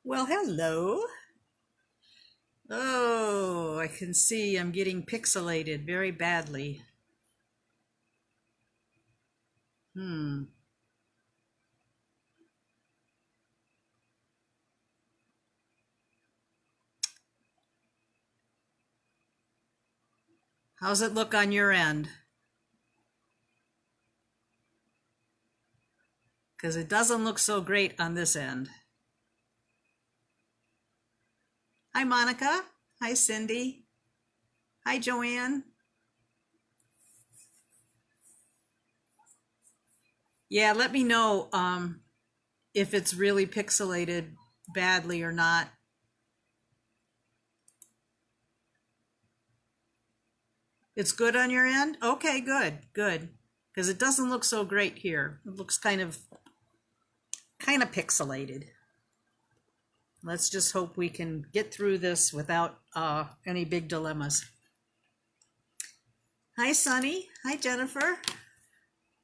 Well, hello. Oh, I can see I'm getting pixelated very badly. Hmm. How's it look on your end? Because it doesn't look so great on this end. Hi, Monica. Hi, Cindy. Hi, Joanne. Yeah, let me know if it's really pixelated badly or not. It's good on your end? Okay, good, good. Because it doesn't look so great here. It looks kind of pixelated. Let's just hope we can get through this without any big dilemmas. Hi, Sunny. Hi, Jennifer.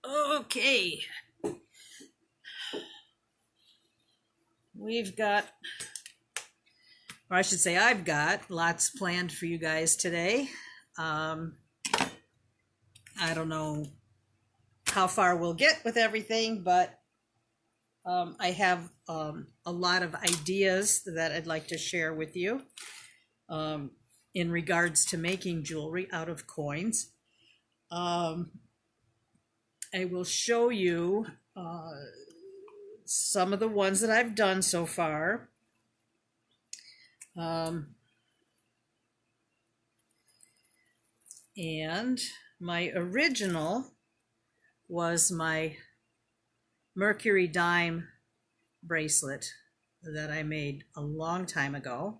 Okay. We've got, or I should say I've got lots planned for you guys today. Um, I don't know how far we'll get with everything, but I have a lot of ideas that I'd like to share with you in regards to making jewelry out of coins. Um, I will show you some of the ones that I've done so far. And my original was my Mercury dime bracelet that I made a long time ago.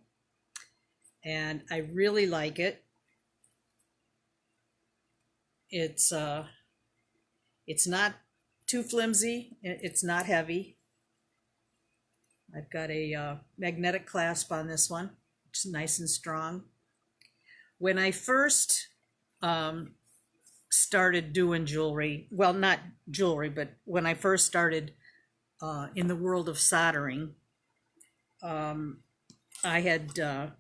And I really like it. It's not too flimsy. It's not heavy. I've got a magnetic clasp on this one, which is nice and strong. When I first started doing jewelry, well, not jewelry, but when I first started in the world of soldering, I had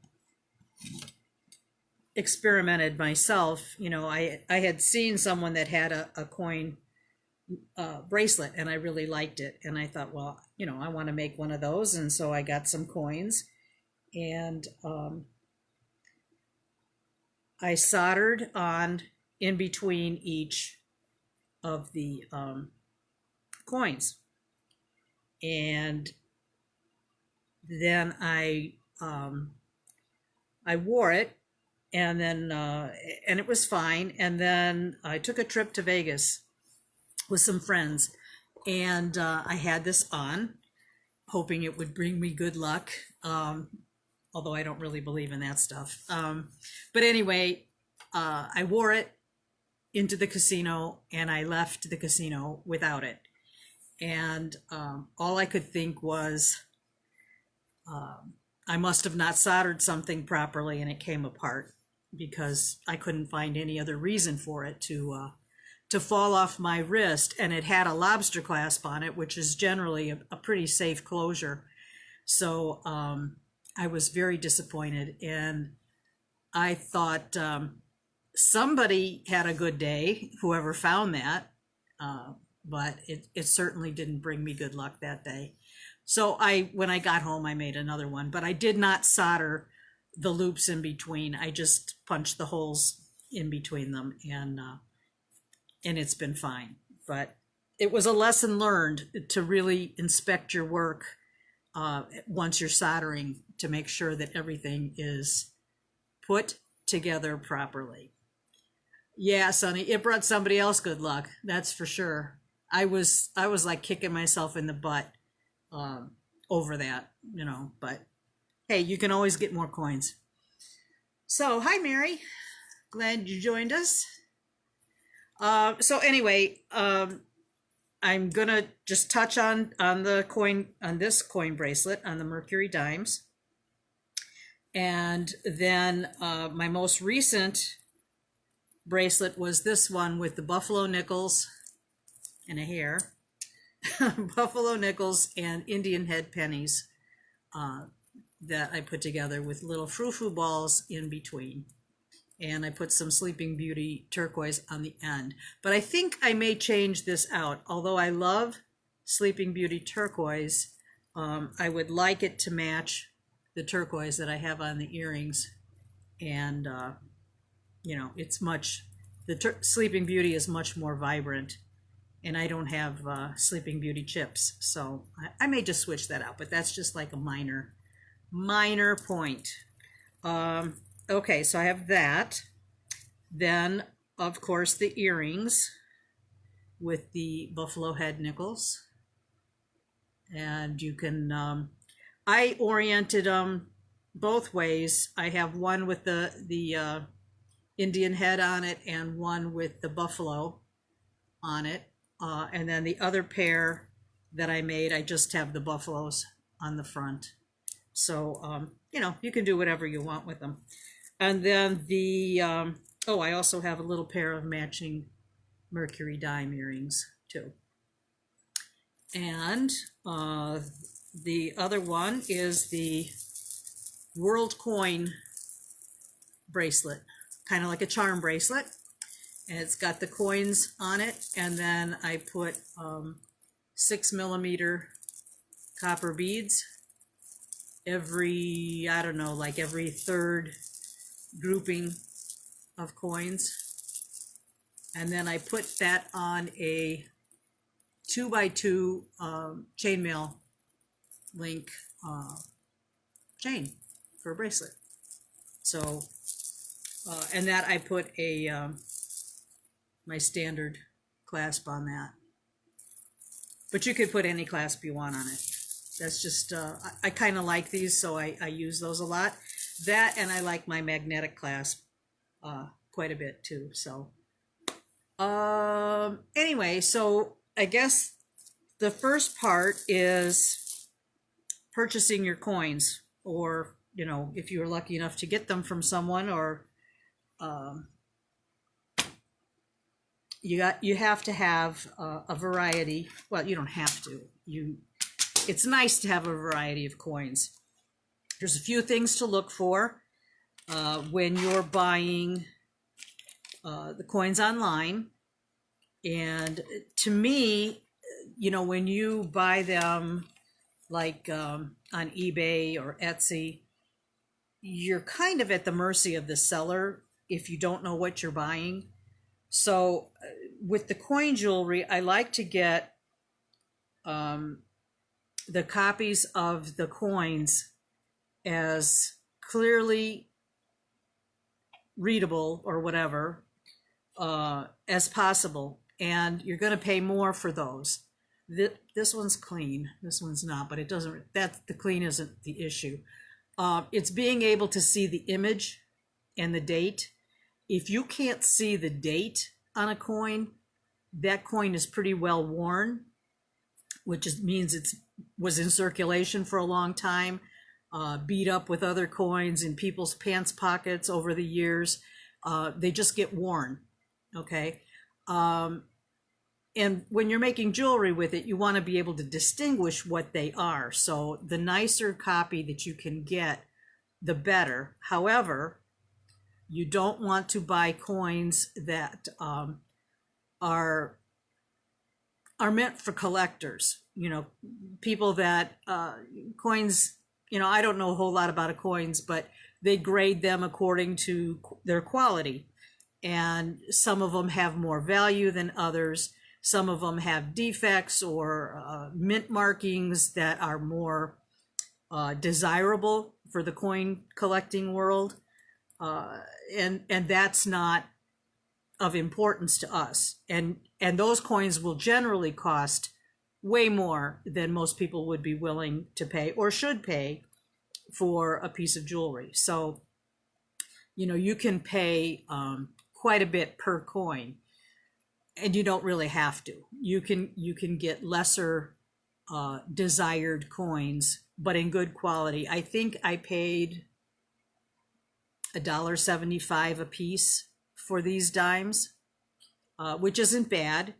experimented myself. I had seen someone that had a coin bracelet and I really liked it. And I thought, well, I want to make one of those. And so I got some coins and I soldered on in between each of the coins. And then I wore it, and then and it was fine. And then I took a trip to Vegas with some friends, and I had this on, hoping it would bring me good luck. Although I don't really believe in that stuff. But anyway, I wore it into the casino, and I left the casino without it. And all I could think was, I must have not soldered something properly and it came apart, because I couldn't find any other reason for it to fall off my wrist. And it had a lobster clasp on it, which is generally a pretty safe closure. So I was very disappointed, and I thought somebody had a good day, whoever found that, but it certainly didn't bring me good luck that day. So when I got home, I made another one, but I did not solder the loops in between. I just punched the holes in between them, and it's been fine. But it was a lesson learned to really inspect your work once you're soldering, to make sure that everything is put together properly. Yeah, Sonny, it brought somebody else good luck. That's for sure. I was like kicking myself in the butt um, over that. But hey, you can always get more coins. So, hi, Mary. Glad you joined us. So anyway, I'm gonna just touch on the coin, on this coin bracelet, on the Mercury dimes, and then my most recent bracelet was this one with the buffalo nickels and a hair, buffalo nickels and Indian head pennies that I put together with little frou-frou balls in between. And I put some Sleeping Beauty turquoise on the end. But I think I may change this out. Although I love Sleeping Beauty turquoise, I would like it to match the turquoise that I have on the earrings. And, you know, it's much, the Sleeping Beauty is much more vibrant. And I don't have Sleeping Beauty chips. So I may just switch that out. But that's just like a minor point. Okay, so I have that. Then, of course, the earrings with the buffalo head nickels. And you can, I oriented them both ways. I have one with the Indian head on it and one with the buffalo on it. And then the other pair that I made, I just have the buffaloes on the front. So, you know, you can do whatever you want with them. And then the, oh, I also have a little pair of matching Mercury dime earrings too. And the other one is the World Coin bracelet, kind of like a charm bracelet. And it's got the coins on it. And then I put 6mm copper beads every, I don't know, like every third grouping of coins. And then I put that on a 2x2 chainmail link chain for a bracelet. So, and that I put a my standard clasp on that. But you could put any clasp you want on it. That's just, I kind of like these, so I use those a lot. That, and I like my magnetic clasp quite a bit too. So anyway, so I guess the first part is purchasing your coins, or, you know, if you were lucky enough to get them from someone, or you have to have a variety. Well, you don't have to. It's nice to have a variety of coins. There's a few things to look for when you're buying the coins online. And to me, you know, when you buy them like on eBay or Etsy, you're kind of at the mercy of the seller if you don't know what you're buying. So with the coin jewelry, I like to get the copies of the coins as clearly readable or whatever as possible. And you're going to pay more for those. This one's clean. This one's not, but it doesn't, the clean isn't the issue. It's being able to see the image and the date. If you can't see the date on a coin, that coin is pretty well worn, which means it was in circulation for a long time, beat up with other coins in people's pants pockets over the years. They just get worn, okay? And when you're making jewelry with it, you want to be able to distinguish what they are. So the nicer copy that you can get, the better. However, you don't want to buy coins that are meant for collectors. You know, people that coins, you know, I don't know a whole lot about coins, but they grade them according to their quality. And some of them have more value than others. Some of them have defects or mint markings that are more desirable for the coin collecting world. And that's not of importance to us. And those coins will generally cost way more than most people would be willing to pay or should pay for a piece of jewelry. So, you know, you can pay quite a bit per coin, and you don't really have to. You can get lesser desired coins, but in good quality. I think I paid $1.75 a piece for these dimes, which isn't bad,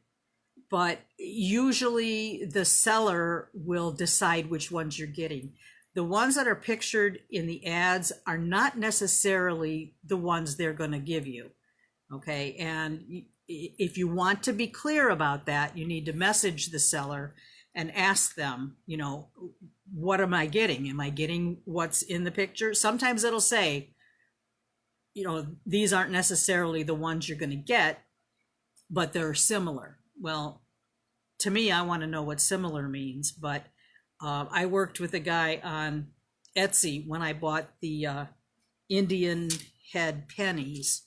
but usually the seller will decide which ones you're getting. the ones that are pictured in the ads are not necessarily the ones they're going to give you. Okay. And if you want to be clear about that, you need to message the seller and ask them, you know, what am I getting? Am I getting what's in the picture? Sometimes it'll say, you know, these aren't necessarily the ones you're going to get, but they're similar. Well, to me, I want to know what similar means, but I worked with a guy on Etsy when I bought the Indian head pennies,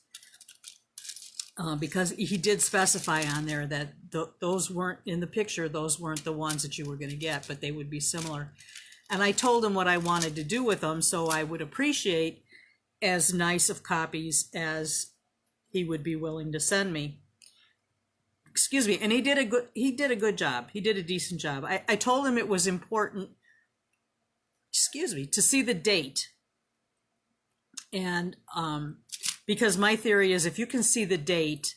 because he did specify on there that those weren't in the picture, those weren't the ones that you were going to get, but they would be similar. And I told him what I wanted to do with them, so I would appreciate as nice of copies as he would be willing to send me. Excuse me. And he did a good job. He did a decent job. I told him it was important, to see the date. And because my theory is if you can see the date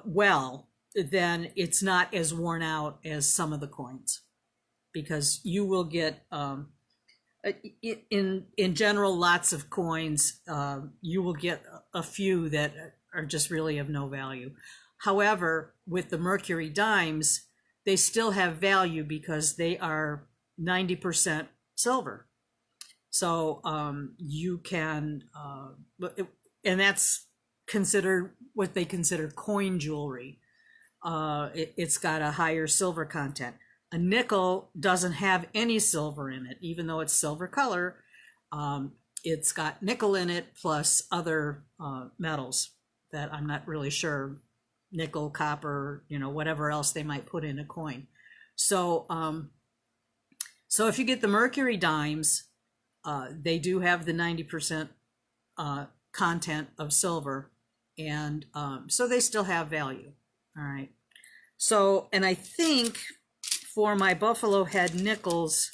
well, then it's not as worn out as some of the coins, because you will get in general lots of coins, you will get a few that are just really of no value. However, with the Mercury dimes, they still have value because they are 90% silver. So you can, and that's considered what they consider coin jewelry. It's got a higher silver content. A nickel doesn't have any silver in it, even though it's silver color. It's got nickel in it plus other metals that I'm not really sure. Nickel, copper, you know, whatever else they might put in a coin. So, so if you get the Mercury dimes, they do have the 90% content of silver, and so they still have value. All right. So, and I think for my buffalo head nickels,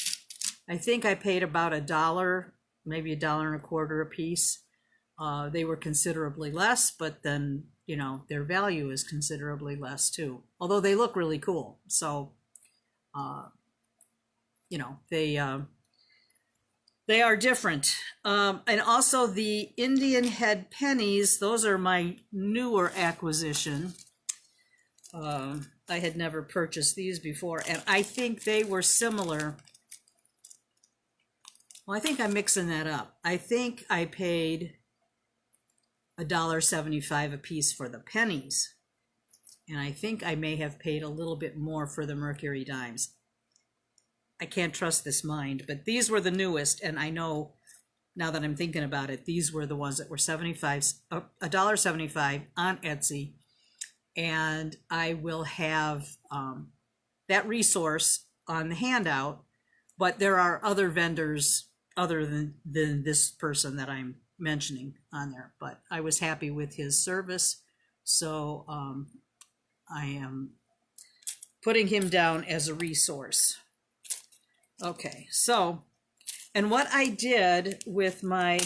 I think I paid about $1, maybe $1.25 a piece. They were considerably less, but then, you know, their value is considerably less too, although they look really cool. So, you know, they are different. And also the Indian head pennies, those are my newer acquisition. I had never purchased these before, and I think they were similar. Well, I think I'm mixing that up. I think I paid $1.75 a piece for the pennies, and I think I may have paid a little bit more for the Mercury dimes. I can't trust this mind, but these were the newest, and I know now that I'm thinking about it, these were the ones that were $1.75 on Etsy, and I will have that resource on the handout, but there are other vendors other than this person that I'm mentioning on there, but I was happy with his service, so I am putting him down as a resource. Okay, so, and what I did with my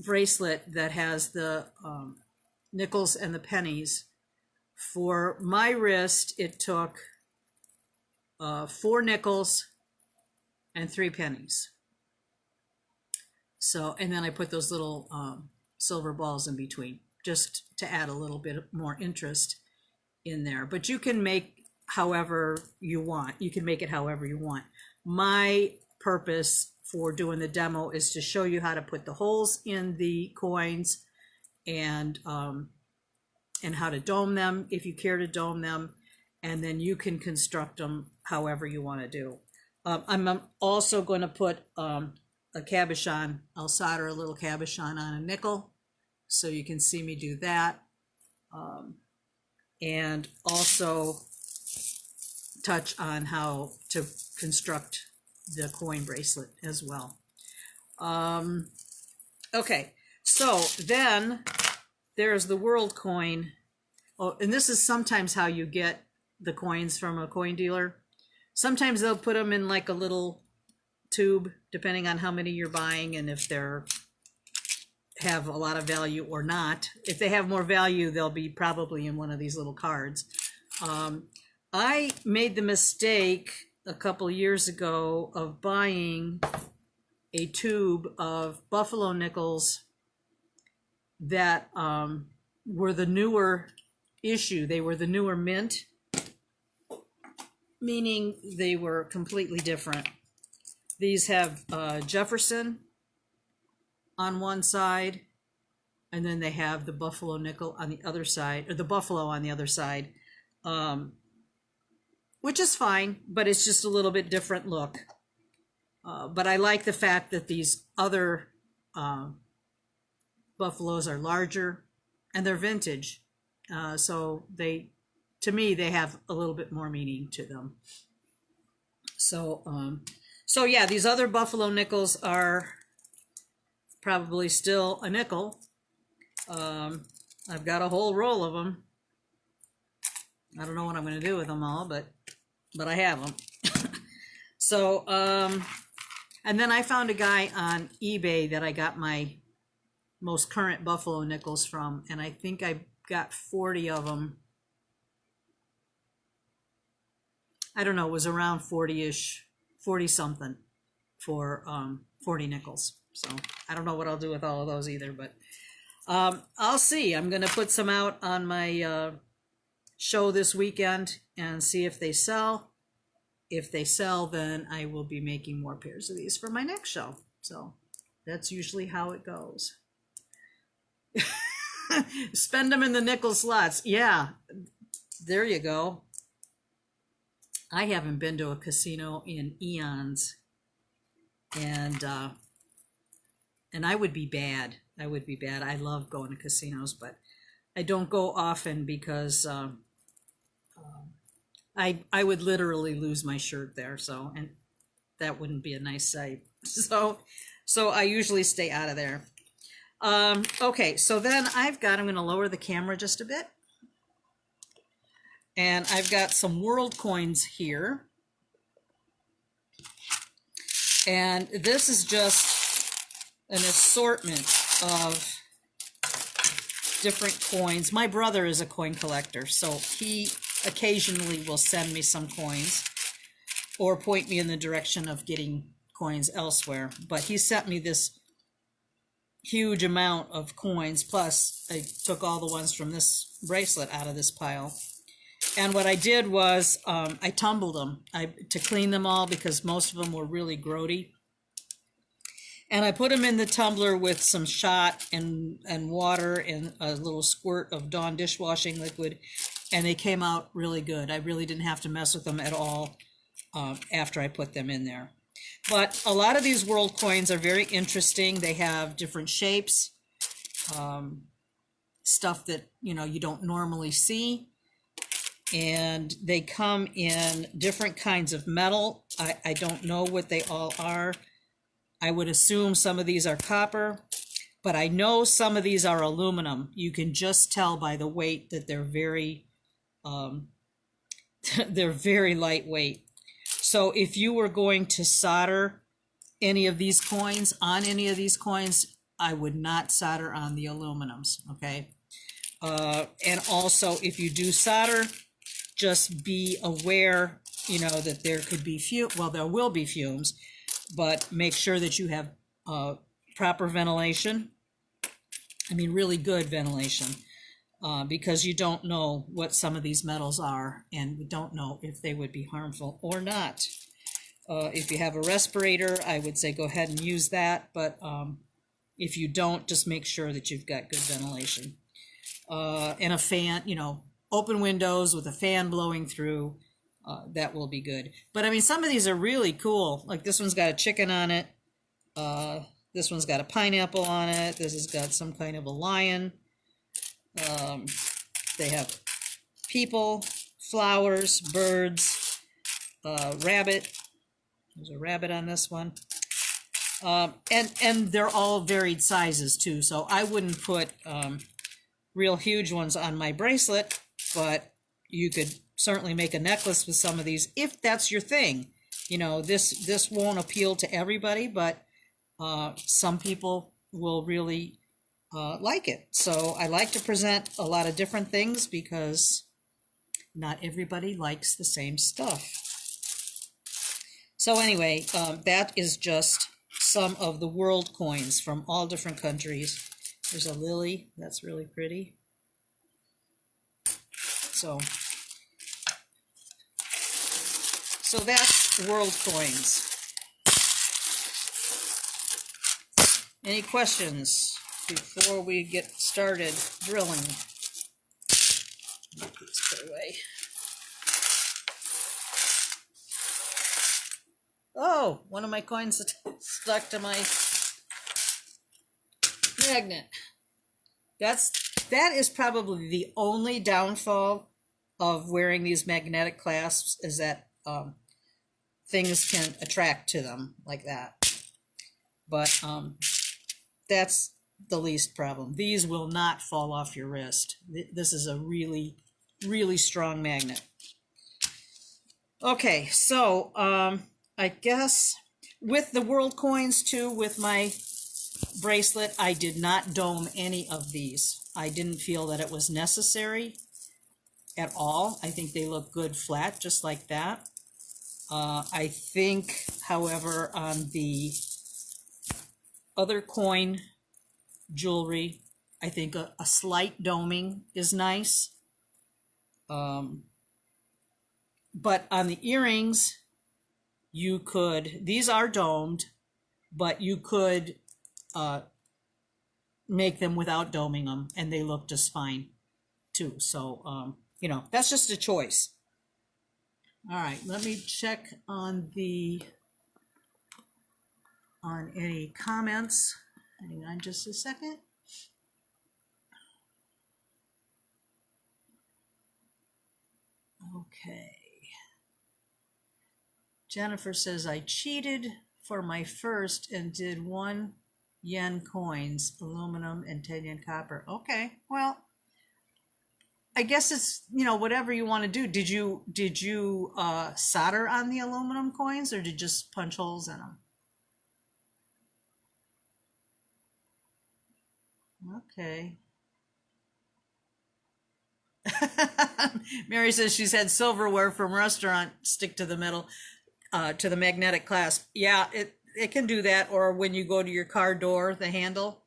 bracelet that has the nickels and the pennies, for my wrist it took 4 nickels and 3 pennies. So, and then I put those little silver balls in between just to add a little bit more interest in there. But you can make however you want. You can make it however you want. My purpose for doing the demo is to show you how to put the holes in the coins and how to dome them if you care to dome them, and then you can construct them however you want to do. I'm also going to put a cabochon. I'll solder a little cabochon on a nickel so you can see me do that, and also touch on how to construct the coin bracelet as well. Okay, so then there's the World Coin. Oh, and this is sometimes how you get the coins from a coin dealer. Sometimes they'll put them in like a little tube, depending on how many you're buying and if they're have a lot of value or not. If they have more value, they'll be probably in one of these little cards. I made the mistake a couple years ago of buying a tube of buffalo nickels that were the newer issue. They were the newer mint, meaning they were completely different. These have Jefferson on one side, and then they have the buffalo nickel on the other side, or the buffalo on the other side, which is fine, but it's just a little bit different look. But I like the fact that these other buffaloes are larger and they're vintage. So they, to me, they have a little bit more meaning to them. So, so yeah, these other buffalo nickels are probably still a nickel. I've got a whole roll of them. I don't know what I'm going to do with them all, but I have them. So, and then I found a guy on eBay that I got my most current buffalo nickels from, and I think I got 40 of them. I don't know, it was around 40-ish, 40 something for 40 nickels. So I don't know what I'll do with all of those either, but I'll see. I'm going to put some out on my show this weekend and see if they sell. If they sell, then I will be making more pairs of these for my next show. So that's usually how it goes. Spend them in the nickel slots. Yeah, there you go. I haven't been to a casino in eons, and I would be bad. I would be bad. I love going to casinos, but I don't go often because I would literally lose my shirt there. So, and that wouldn't be a nice sight. So I usually stay out of there. Okay, so then I'm going to lower the camera just a bit. And I've got some world coins here. And this is just an assortment of different coins. My brother is a coin collector, so he occasionally will send me some coins or point me in the direction of getting coins elsewhere. But he sent me this huge amount of coins, plus I took all the ones from this bracelet out of this pile. And what I did was I tumbled them to clean them all because most of them were really grody. And I put them in the tumbler with some shot and water and a little squirt of Dawn dishwashing liquid, and they came out really good. I really didn't have to mess with them at all after I put them in there. But a lot of these world coins are very interesting. They have different shapes, stuff that you don't normally see. And they come in different kinds of metal. I don't know what they all are. I would assume some of these are copper, but I know some of these are aluminum. You can just tell by the weight that they're very they're very lightweight. So if you were going to solder any of these coins on any of these coins, I would not solder on the aluminums, okay? And also, if you do solder, just be aware, that there could be there will be fumes, but make sure that you have proper ventilation. I mean, really good ventilation, because you don't know what some of these metals are, and we don't know if they would be harmful or not. If you have a respirator, I would say go ahead and use that, but if you don't, just make sure that you've got good ventilation. And a fan, open windows with a fan blowing through, that will be good. But I mean, some of these are really cool. Like this one's got a chicken on it. This one's got a pineapple on it. This has got some kind of a lion. They have people, flowers, birds, rabbit. There's a rabbit on this one. And they're all varied sizes too. So I wouldn't put real huge ones on my bracelet, but you could certainly make a necklace with some of these if that's your thing. This won't appeal to everybody, but some people will really like it. So I like to present a lot of different things because not everybody likes the same stuff. So anyway, that is just some of the world coins from all different countries. There's a lily, that's really pretty. So that's world coins. Any questions before we get started drilling? Let these put away. Oh, one of my coins stuck to my magnet. That is probably the only downfall of wearing these magnetic clasps, is that things can attract to them like that. But that's the least problem. These will not fall off your wrist. This is a really, really strong magnet. Okay, so I guess with the world coins too, with my bracelet, I did not dome any of these. I didn't feel that it was necessary at all. I think they look good flat, just like that. I think, however, on the other coin jewelry, I think a slight doming is nice. But on the earrings, you could, these are domed, but you could make them without doming them, and they look just fine too. So, you know, that's just a choice. All right, let me check on any comments. Hang on just a second. Okay. Jennifer says, I cheated for my first and did 1 yen coins, aluminum and 10 yen copper. Okay, well, I guess it's, you know, whatever you want to do. Did you solder on the aluminum coins, or did you just punch holes in them? Okay. Mary says she's had silverware from restaurant stick to the metal, to the magnetic clasp. Yeah, it can do that. Or when you go to your car door, the handle.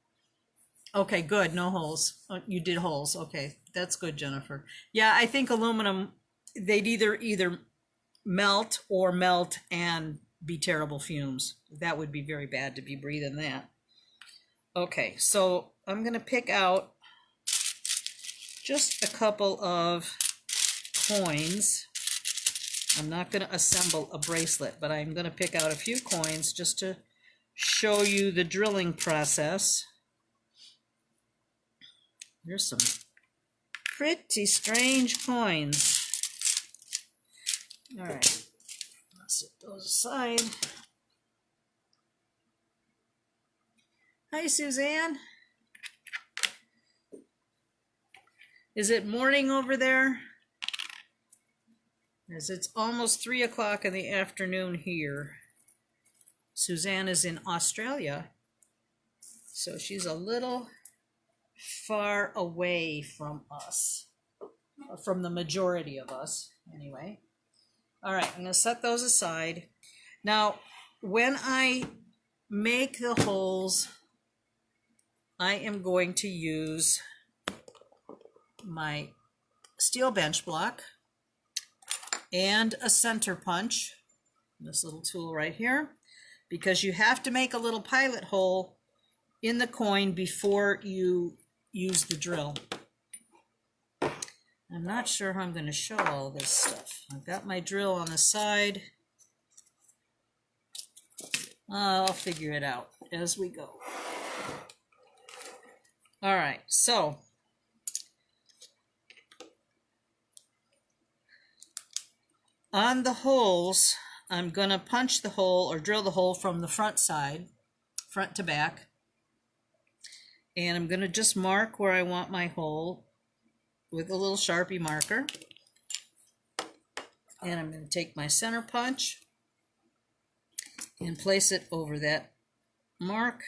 Okay, good. No holes. You did holes. Okay, that's good, Jennifer. Yeah, I think aluminum, they'd either melt and be terrible fumes. That would be very bad to be breathing that. Okay, so I'm going to pick out just a couple of coins. I'm not going to assemble a bracelet, but I'm going to pick out a few coins just to show you the drilling process. There's some pretty strange coins. All right, let's set those aside. Hi, Suzanne. Is it morning over there? As it's almost 3 o'clock in the afternoon here. Suzanne is in Australia, so she's a little far away from us, from the majority of us anyway. All right, I'm going to set those aside. Now, when I make the holes, I am going to use my steel bench block and a center punch, this little tool right here, because you have to make a little pilot hole in the coin before you use the drill. I'm not sure how I'm going to show all this stuff. I've got my drill on the side. I'll figure it out as we go. All right, so on the holes, I'm going to punch the hole or drill the hole from the front side, front to back. And I'm going to just mark where I want my hole with a little Sharpie marker. And I'm going to take my center punch and place it over that mark.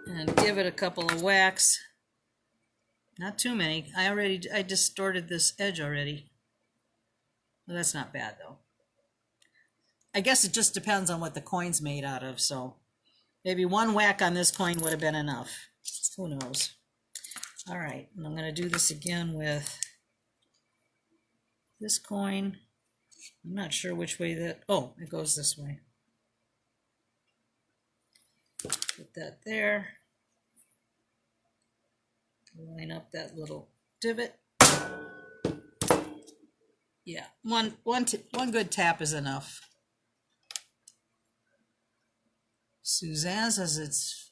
And give it a couple of whacks Not too many. I distorted this edge already. Well, that's not bad though. I guess it just depends on what the coin's made out of, so maybe one whack on this coin would have been enough. Who knows? All right, and I'm going to do this again with this coin. I'm not sure which way that, oh, it goes this way. Put that there. Line up that little divot. Yeah, one good tap is enough. Suzanne says it's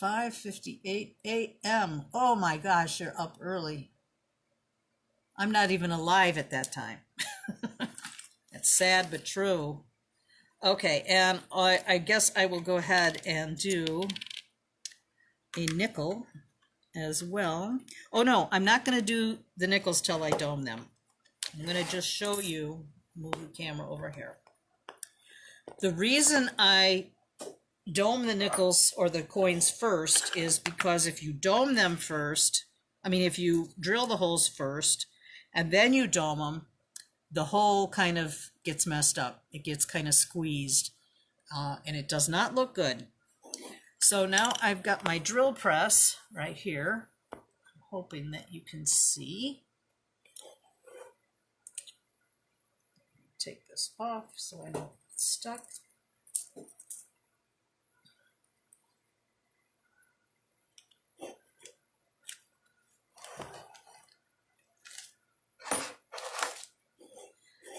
5:58 a.m. Oh my gosh, you're up early. I'm not even alive at that time. That's sad but true. Okay, and I guess I will go ahead and do a nickel as well. Oh no, I'm not going to do the nickels till I dome them. I'm going to just show you, move the camera over here. The reason I dome the nickels or the coins first is because if you dome them first, I mean if you drill the holes first and then you dome them, the hole kind of gets messed up. It gets kind of squeezed and it does not look good. So now I've got my drill press right here. I'm hoping that you can see. Take this off so I don't get stuck.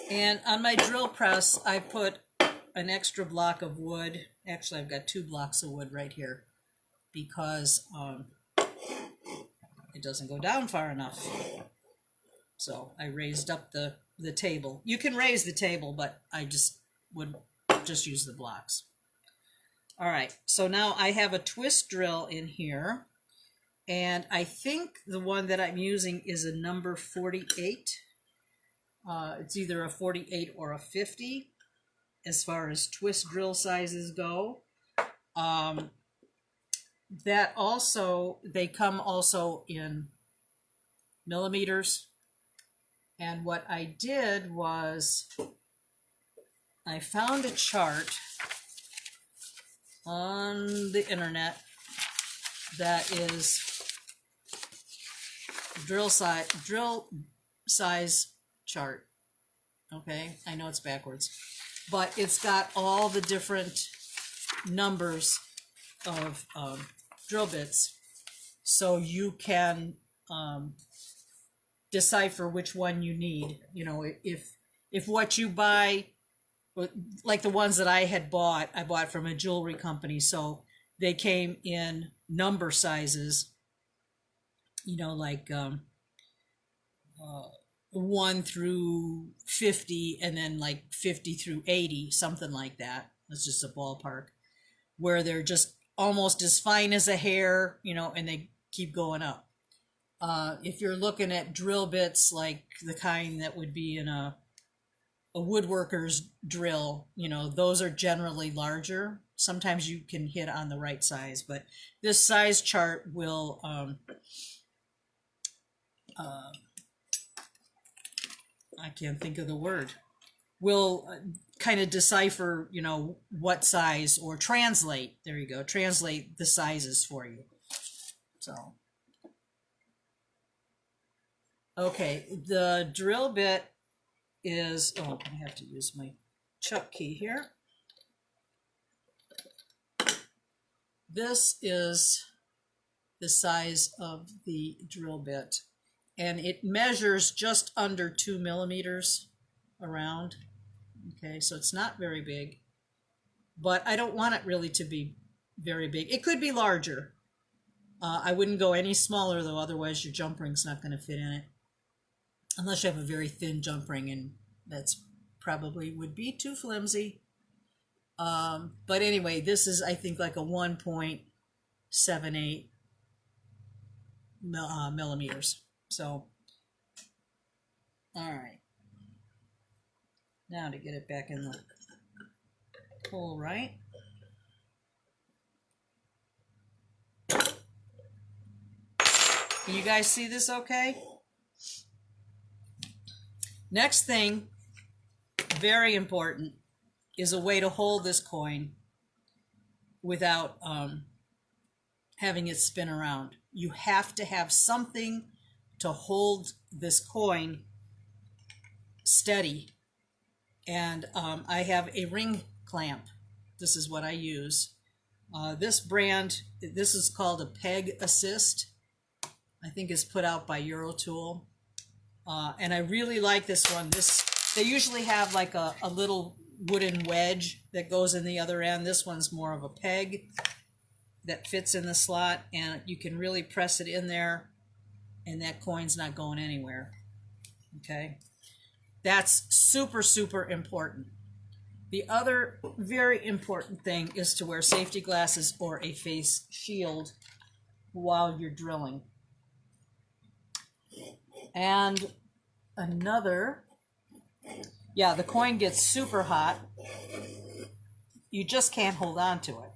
And on my drill press, I put an extra block of wood. Actually, I've got 2 blocks of wood right here because it doesn't go down far enough. So I raised up the table. You can raise the table, but I would just use the blocks. All right, so now I have a twist drill in here, and I think the one that I'm using is a number 48. It's either a 48 or a 50 as far as twist drill sizes go. That also, they come also in millimeters. And what I did was I found a chart on the internet that is drill size chart. Okay, I know it's backwards, but it's got all the different numbers of drill bits, so you can decipher which one you need. You know, if what you buy, like the ones that I bought from a jewelry company, so they came in number sizes, you know, like 1 through 50 and then like 50 through 80, something like that. That's just a ballpark, where they're just almost as fine as a hair, you know, and they keep going up. If you're looking at drill bits like the kind that would be in a woodworker's drill, you know, those are generally larger. Sometimes you can hit on the right size, but this size chart will I can't think of the word, will kind of decipher, you know, what size, or translate, there you go, translate the sizes for you. So, okay, the drill bit is, oh, I have to use my chuck key here. This is the size of the drill bit, and it measures just under 2 millimeters around. Okay, so it's not very big, but I don't want it really to be very big. It could be larger. I wouldn't go any smaller though, otherwise your jump ring's not going to fit in it. Unless you have a very thin jump ring, and that's probably would be too flimsy. But anyway, this is, I think, like a 1.78 millimeters. So, all right. Now to get it back in the hole, right? Can you guys see this okay? Next thing, very important, is a way to hold this coin without having it spin around. You have to have something to hold this coin steady. And I have a ring clamp. This is what I use. This brand, this is called a Peg Assist. I think it's put out by Eurotool. And I really like this one. They usually have like a little wooden wedge that goes in the other end. This one's more of a peg that fits in the slot, and you can really press it in there and that coin's not going anywhere. Okay, that's super, super important. The other very important thing is to wear safety glasses or a face shield while you're drilling. And another, yeah, the coin gets super hot. You just can't hold on to it,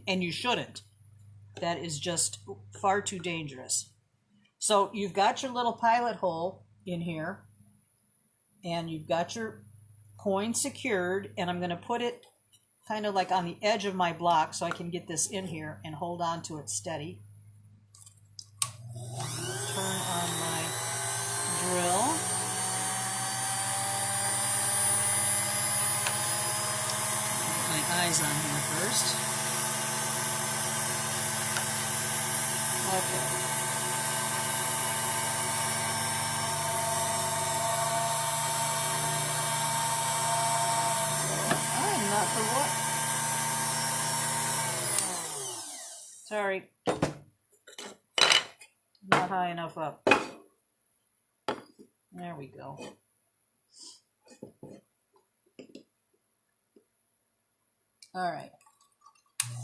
and you shouldn't. That is just far too dangerous. So you've got your little pilot hole in here, and you've got your coin secured, and I'm going to put it kind of like on the edge of my block so I can get this in here and hold on to it steady. Turn on my drill. Get my eyes on here first. Okay. I'm not for what? Sorry. Not high enough up. There we go. All right. So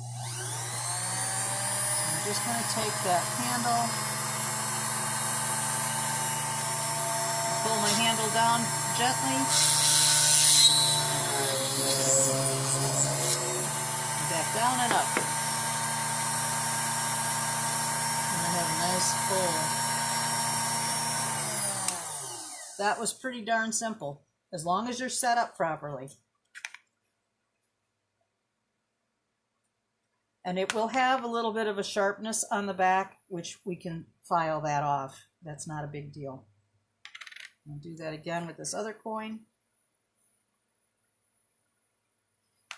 I'm just going to take that handle, pull my handle down gently, back down and up. And I have a nice pull. That was pretty darn simple, as long as you're set up properly. And it will have a little bit of a sharpness on the back, which we can file that off. That's not a big deal. I'll do that again with this other coin.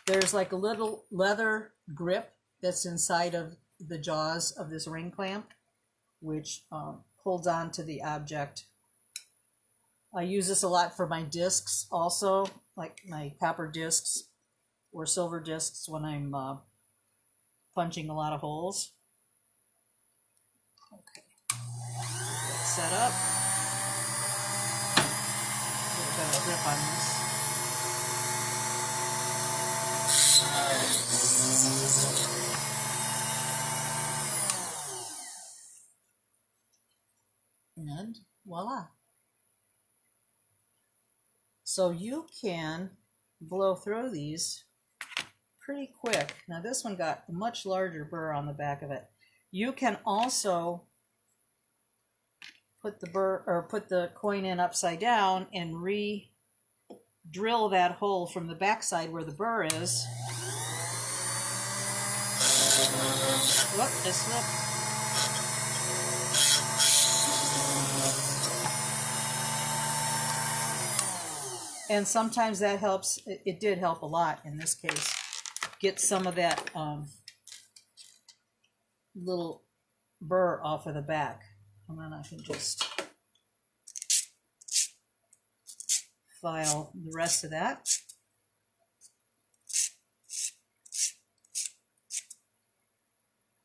There's like a little leather grip that's inside of the jaws of this ring clamp, which holds on to the object. I use this a lot for my discs also, like my copper discs or silver discs when I'm punching a lot of holes. Okay, get set up. Get a better grip on this. And voila. So you can blow through these pretty quick. Now this one got a much larger burr on the back of it. You can also put the burr or put the coin in upside down and re-drill that hole from the back side where the burr is. Whoop, I slipped. And sometimes that helps. It did help a lot in this case. Get some of that little burr off of the back. And then I can just file the rest of that.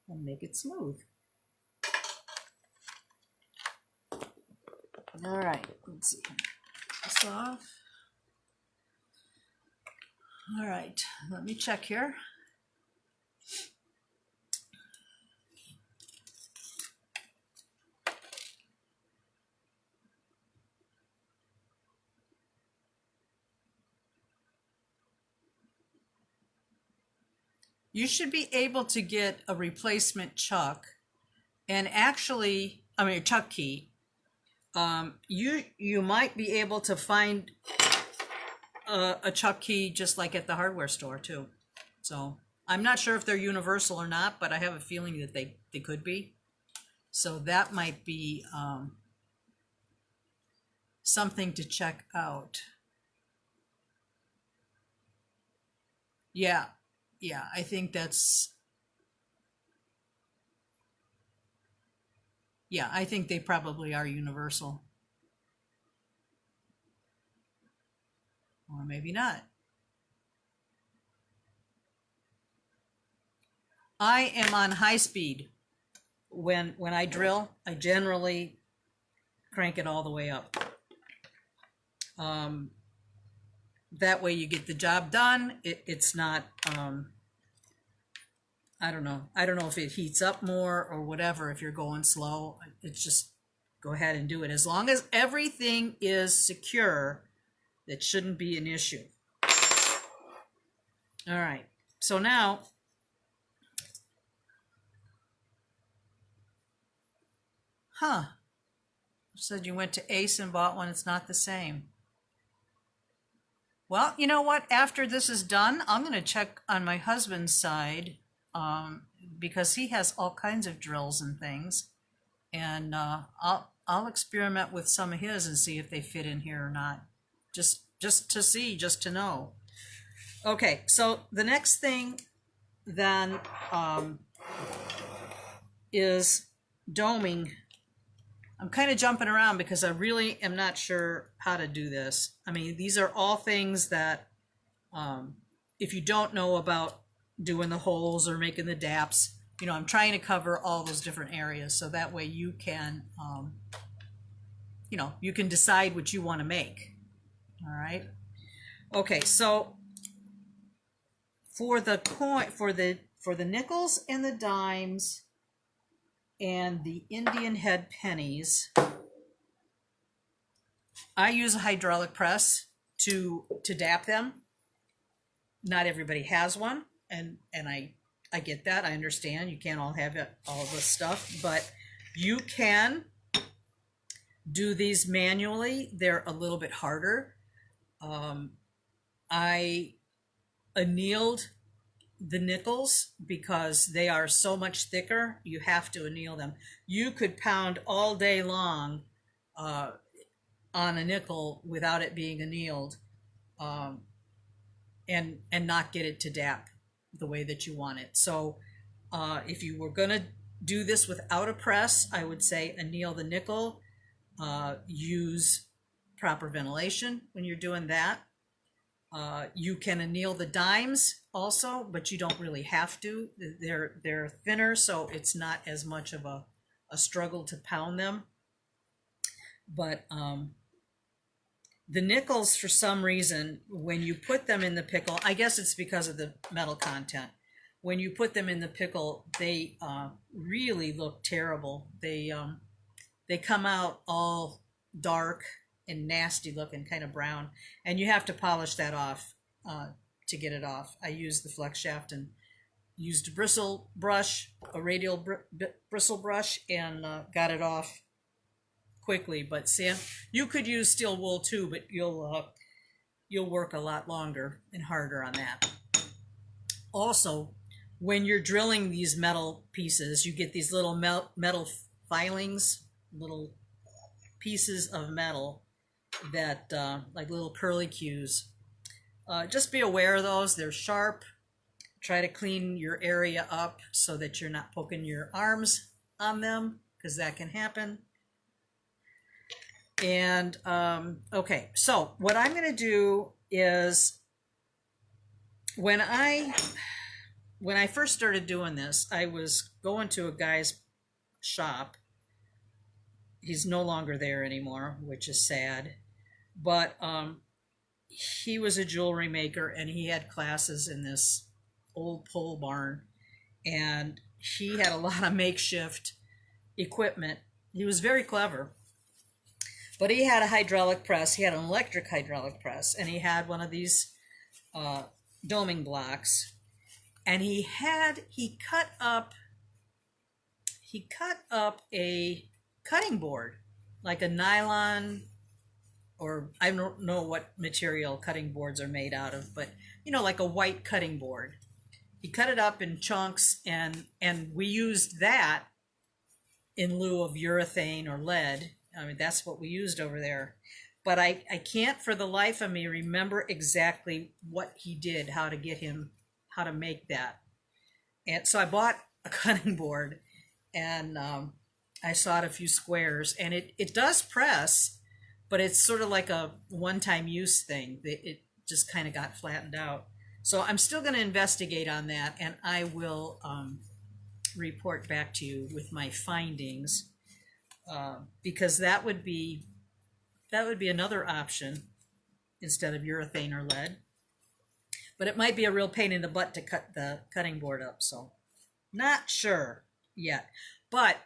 And make it smooth. All right, let's see. Take this off. All right, let me check here. You should be able to get a replacement chuck, and actually I mean, a chuck key, you might be able to find a chuck key just like at the hardware store too. So I'm not sure if they're universal or not, but I have a feeling that they could be. So that might be something to check out. Yeah, yeah, I think that's, yeah, I think they probably are universal. Or maybe not. I am on high speed. When I drill, I generally crank it all the way up. That way you get the job done. It's not, I don't know. I don't know if it heats up more or whatever if you're going slow. It's just go ahead and do it. As long as everything is secure, that shouldn't be an issue. All right. So now, you said you went to Ace and bought one. It's not the same. Well, you know what? After this is done, I'm going to check on my husband's side, because he has all kinds of drills and things, and I'll experiment with some of his and see if they fit in here or not. Just to see, just to know. Okay, so the next thing then is doming. I'm kind of jumping around because I really am not sure how to do this. I mean, these are all things that if you don't know about doing the holes or making the daps, you know, I'm trying to cover all those different areas so that way you can, you know, you can decide what you want to make. All right. Okay, so for the coin, for the nickels and the dimes and the Indian head pennies, I use a hydraulic press to dap them. Not everybody has one, and I get that. I understand you can't all have all this stuff, but you can do these manually. They're a little bit harder. I annealed the nickels because they are so much thicker. You have to anneal them. You could pound all day long on a nickel without it being annealed, and not get it to dap the way that you want it. So if you were gonna do this without a press, I would say anneal the nickel. Use proper ventilation when you're doing that. You can anneal the dimes also, but you don't really have to. They're thinner, so it's not as much of a struggle to pound them. But the nickels, for some reason, when you put them in the pickle, I guess it's because of the metal content. When you put them in the pickle, they really look terrible. They come out all dark and nasty looking, kind of brown, and you have to polish that off to get it off. I used the flex shaft and used a bristle brush, a radial bristle brush, and got it off quickly. But Sam, you could use steel wool too, but you'll work a lot longer and harder on that. Also, when you're drilling these metal pieces, you get these little metal filings, little pieces of metal that like little curly cues. Just be aware of those. They're sharp. Try to clean your area up so that you're not poking your arms on them, because that can happen. And okay, so what I'm going to do is when I first started doing this, I was going to a guy's shop. He's no longer there anymore, which is sad. But he was a jewelry maker, and he had classes in this old pole barn, and he had a lot of makeshift equipment. He was very clever, but he had a hydraulic press. He had an electric hydraulic press, and he had one of these doming blocks, and he cut up a cutting board, like a nylon, or I don't know what material cutting boards are made out of, but like a white cutting board. He cut it up in chunks, and we used that in lieu of urethane or lead. I mean, that's what we used over there. But I can't for the life of me remember exactly what he did, how to make that. And so I bought a cutting board, and I sawed a few squares, and it does press, but it's sort of like a one-time use thing. It just kind of got flattened out. So I'm still going to investigate on that, and I will report back to you with my findings, because that would be another option instead of urethane or lead. But it might be a real pain in the butt to cut the cutting board up, so not sure yet. But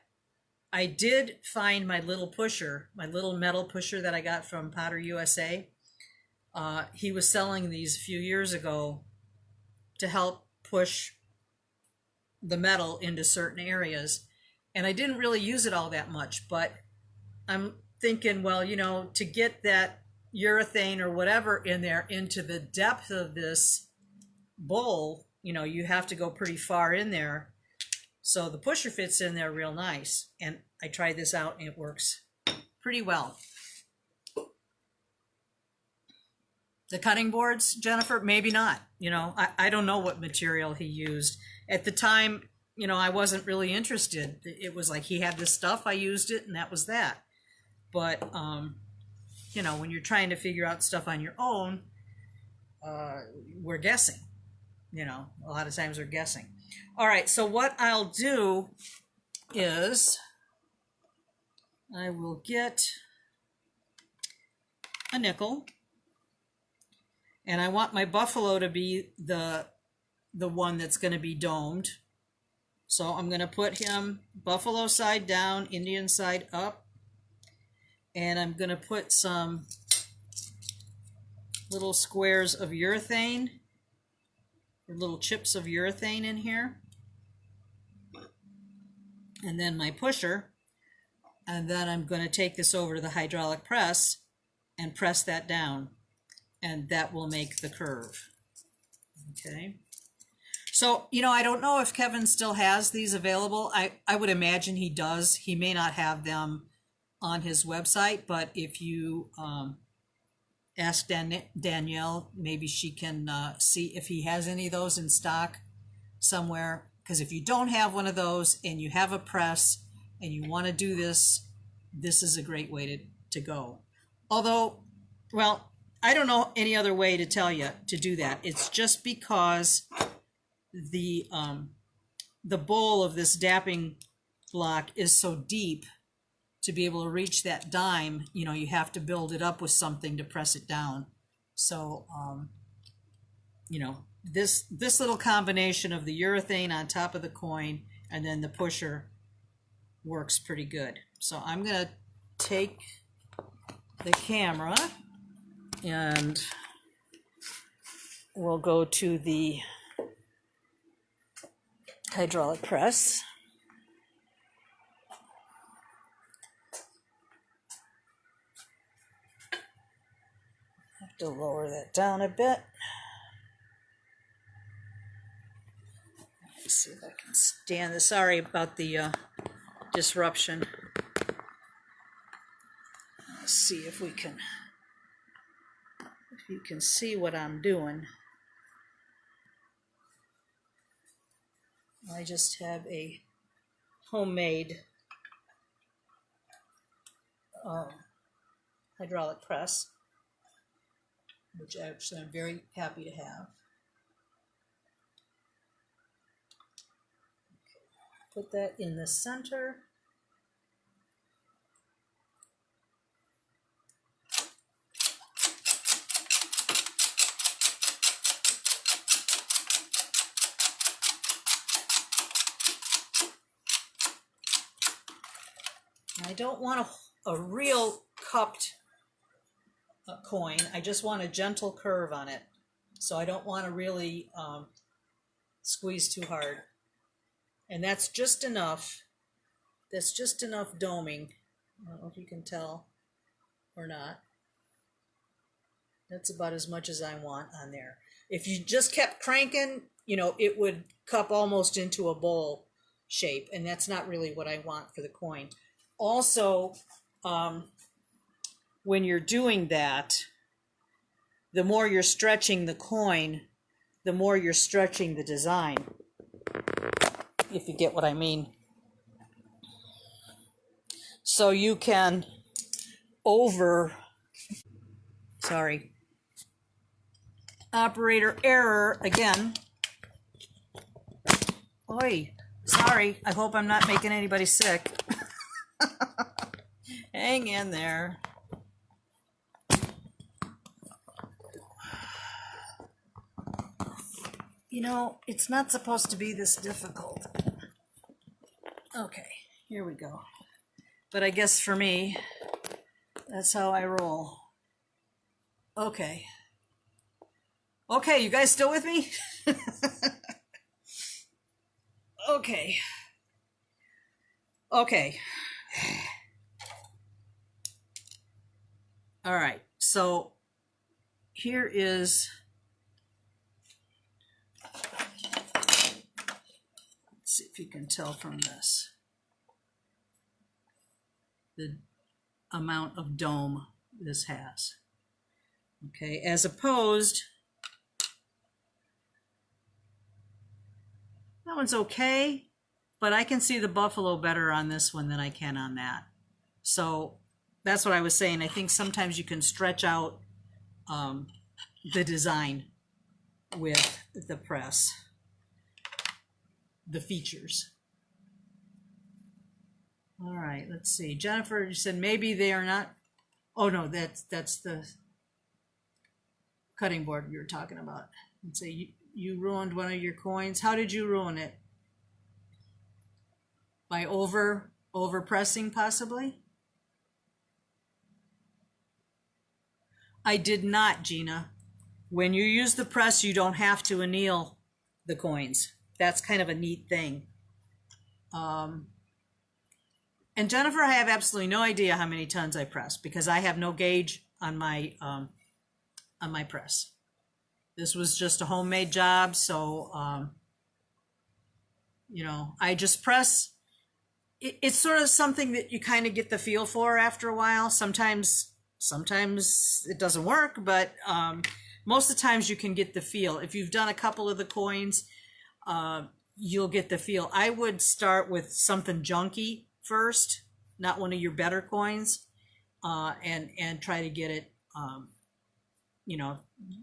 I did find my little pusher, my little metal pusher that I got from Potter USA. He was selling these a few years ago to help push the metal into certain areas. And I didn't really use it all that much, but I'm thinking, well, to get that urethane or whatever in there into the depth of this bowl, you have to go pretty far in there. So the pusher fits in there real nice. And I tried this out and it works pretty well. The cutting boards, Jennifer, maybe not. I don't know what material he used. At the time, I wasn't really interested. It was like he had this stuff, I used it, and that was that. But, when you're trying to figure out stuff on your own, we're guessing. A lot of times we're guessing. All right, so what I'll do is I will get a nickel. And I want my buffalo to be the one that's going to be domed. So I'm going to put him buffalo side down, Indian side up. And I'm going to put some little squares of urethane, or little chips of urethane in here. And then my pusher. And then I'm going to take this over to the hydraulic press and press that down. And that will make the curve. Okay. So, I don't know if Kevin still has these available. I would imagine he does. He may not have them on his website, but if you ask Danielle, maybe she can see if he has any of those in stock somewhere. Because if you don't have one of those and you have a press and you want to do this, this is a great way to go. Although, well, I don't know any other way to tell you to do that. It's just because the bowl of this dapping block is so deep, to be able to reach that dime, you have to build it up with something to press it down. So, this little combination of the urethane on top of the coin and then the pusher works pretty good. So I'm going to take the camera and we'll go to the hydraulic press. Have to lower that down a bit. Let's see if I can stand this. Sorry about the disruption. Let's see if you can see what I'm doing. I just have a homemade hydraulic press, which actually I'm very happy to have. Put that in the center. I don't want a real cupped coin. I just want a gentle curve on it. So I don't want to really squeeze too hard. And that's just enough. That's just enough doming I don't know if you can tell or not. That's about as much as I want on there. If you just kept cranking, it would cup almost into a bowl shape, and that's not really what I want for the coin. Also, when you're doing that, the more you're stretching the coin, the more you're stretching the design, if you get what I mean. So you can operator error again. Oi, sorry, I hope I'm not making anybody sick. Hang in there. It's not supposed to be this difficult. Okay, here we go. But I guess for me, that's how I roll. Okay. Okay, you guys still with me? Okay. Okay. All right, so here is, let's see if you can tell from this, the amount of dome this has. Okay, as opposed, that one's okay, but I can see the buffalo better on this one than I can on that. So that's what I was saying. I think sometimes you can stretch out the design with the press, the features. All right, let's see. Jennifer, you said maybe they are not. Oh no, that's the cutting board you were talking about. Let's say you ruined one of your coins. How did you ruin it? By over pressing, possibly? I did not, Gina. When you use the press, you don't have to anneal the coins. That's kind of a neat thing. And Jennifer, I have absolutely no idea how many tons I press because I have no gauge on my press. This was just a homemade job, so I just press. It's sort of something that you kind of get the feel for after a while. Sometimes it doesn't work, but most of the times you can get the feel. If you've done a couple of the coins, you'll get the feel. I would start with something junky first, not one of your better coins, and try to get it,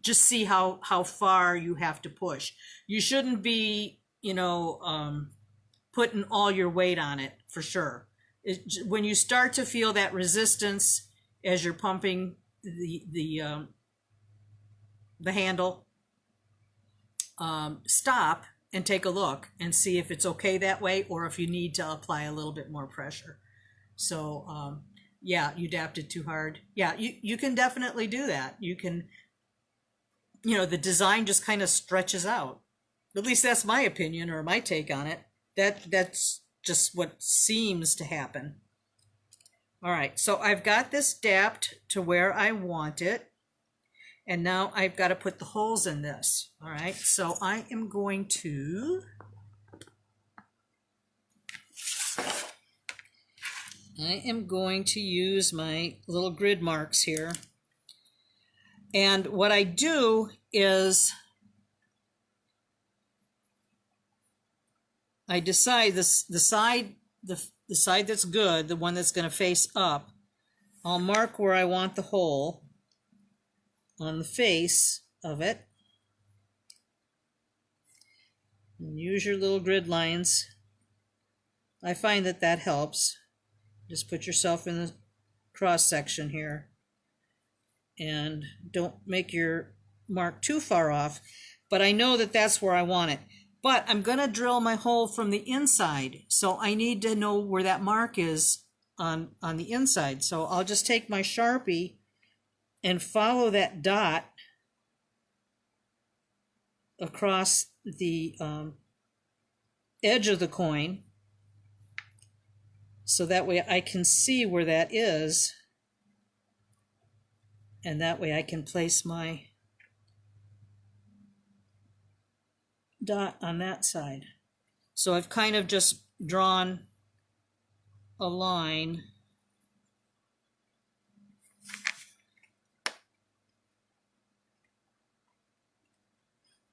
just see how far you have to push. You shouldn't be, putting all your weight on it, for sure. When you start to feel that resistance as you're pumping the handle, stop and take a look and see if it's okay that way or if you need to apply a little bit more pressure. So yeah, you adapted too hard. Yeah, you can definitely do that. You can, the design just kind of stretches out. At least that's my opinion or my take on it. That's just what seems to happen. All right, so I've got this dapped to where I want it. And now I've got to put the holes in this. All right, so I am going to use my little grid marks here. And what I do is I decide the side that's good, the one that's going to face up, I'll mark where I want the hole on the face of it. And use your little grid lines. I find that helps. Just put yourself in the cross section here. And don't make your mark too far off. But I know that that's where I want it. But I'm going to drill my hole from the inside. So I need to know where that mark is on the inside. So I'll just take my Sharpie and follow that dot across the edge of the coin. so that way I can see where that is, and that way I can place my dot on that side. So I've kind of just drawn a line.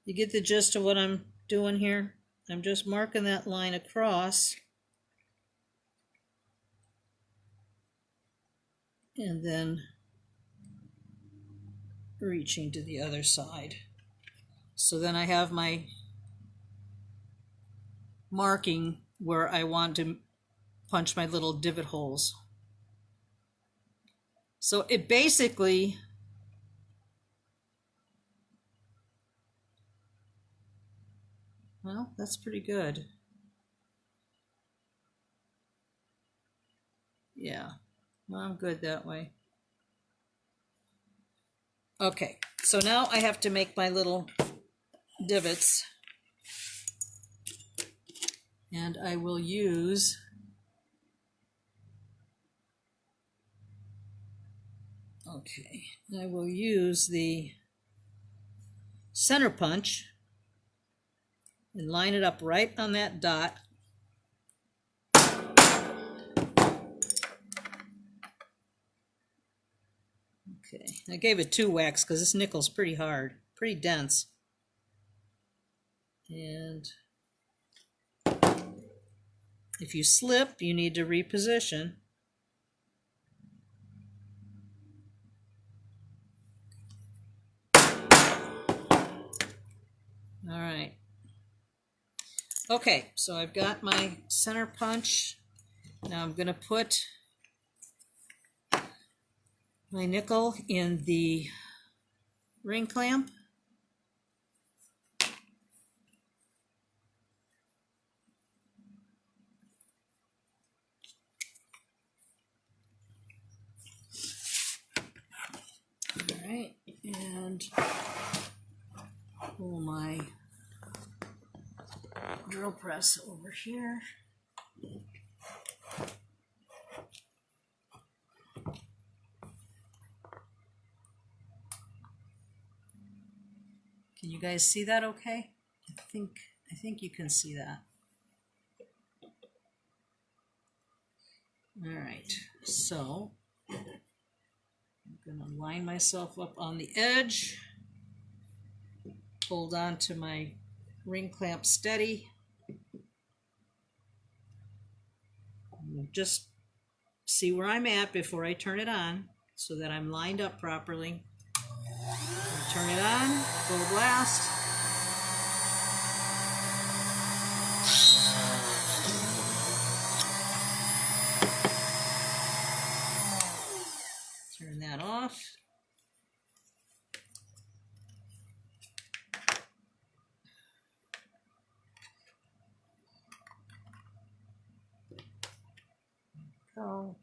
You get the gist of what I'm doing here? I'm just marking that line across, and then reaching to the other side. So then I have my marking where I want to punch my little divot holes. So it basically well, that's pretty good. Yeah, well, I'm good that way. Okay, so now I have to make my little divots, and I will use I will use the center punch and line it up right on that dot. Okay, I gave it 2 whacks because this nickel's pretty hard, pretty dense. And if you slip, you need to reposition. All right. Okay, so I've got my center punch. Now I'm going to put my nickel in the ring clamp. All right, and pull my drill press over here. Can you guys see that okay? I think you can see that. All right, so I'm gonna line myself up on the edge, hold on to my ring clamp steady. Just see where I'm at before I turn it on so that I'm lined up properly. Turn it on, full blast. Turn that off. Go.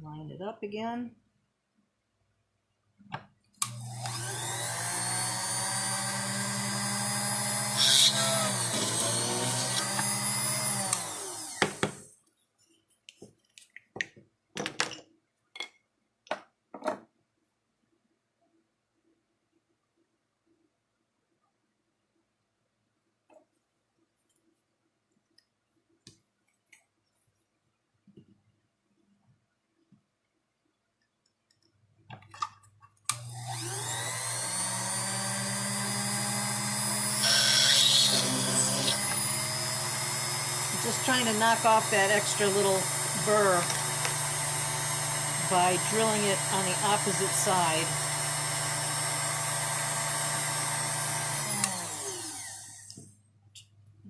Line it up again. Just trying to knock off that extra little burr by drilling it on the opposite side.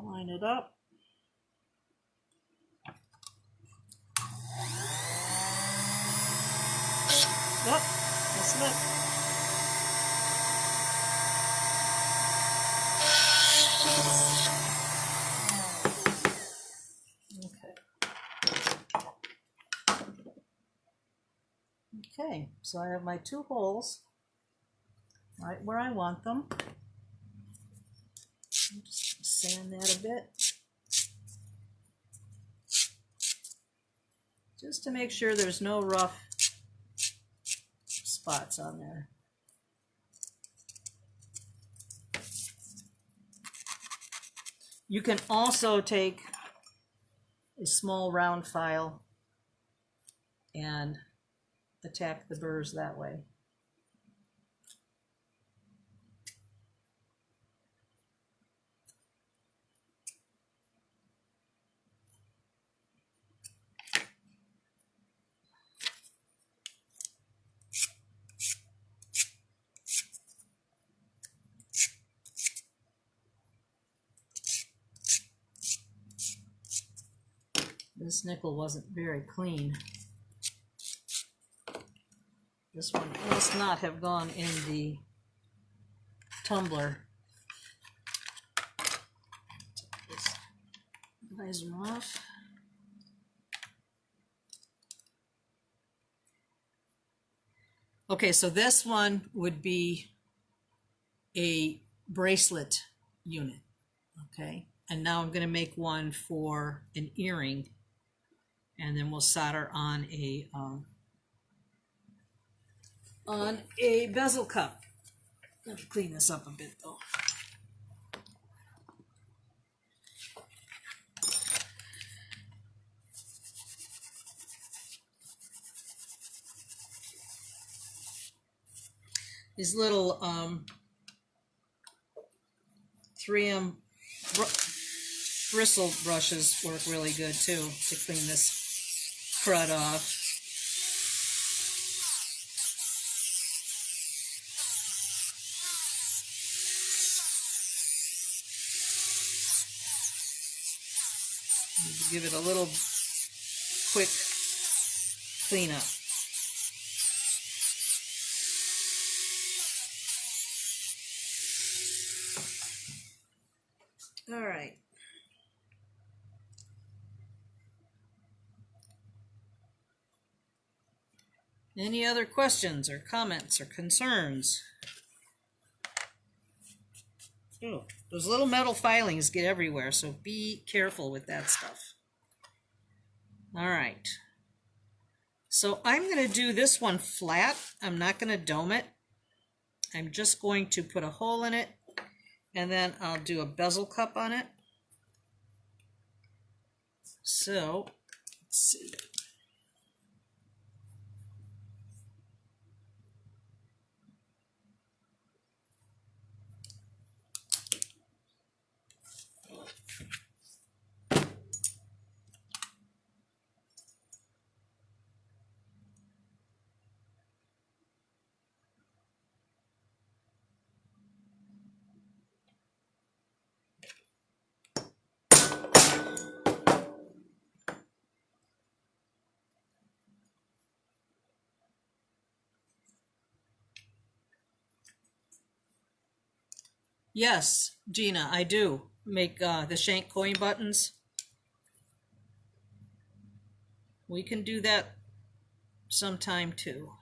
Line it up. Oh, I slipped. Okay, so I have my 2 holes right where I want them. Just sand that a bit. Just to make sure there's no rough spots on there. You can also take a small round file and attack the burrs that way. This nickel wasn't very clean. This one must not have gone in the tumbler. Take this visor off. Okay, so this one would be a bracelet unit. Okay, and now I'm going to make one for an earring, and then we'll solder on a bezel cup. Let me clean this up a bit though. These little 3M bristle brushes work really good too to clean this crud off. Give it a little quick cleanup. All right. Any other questions or comments or concerns? Oh, those little metal filings get everywhere, so be careful with that stuff. All right. So I'm going to do this one flat. I'm not going to dome it. I'm just going to put a hole in it, and then I'll do a bezel cup on it. So, let's see. Yes, Gina, I do make the shank coin buttons. We can do that sometime too.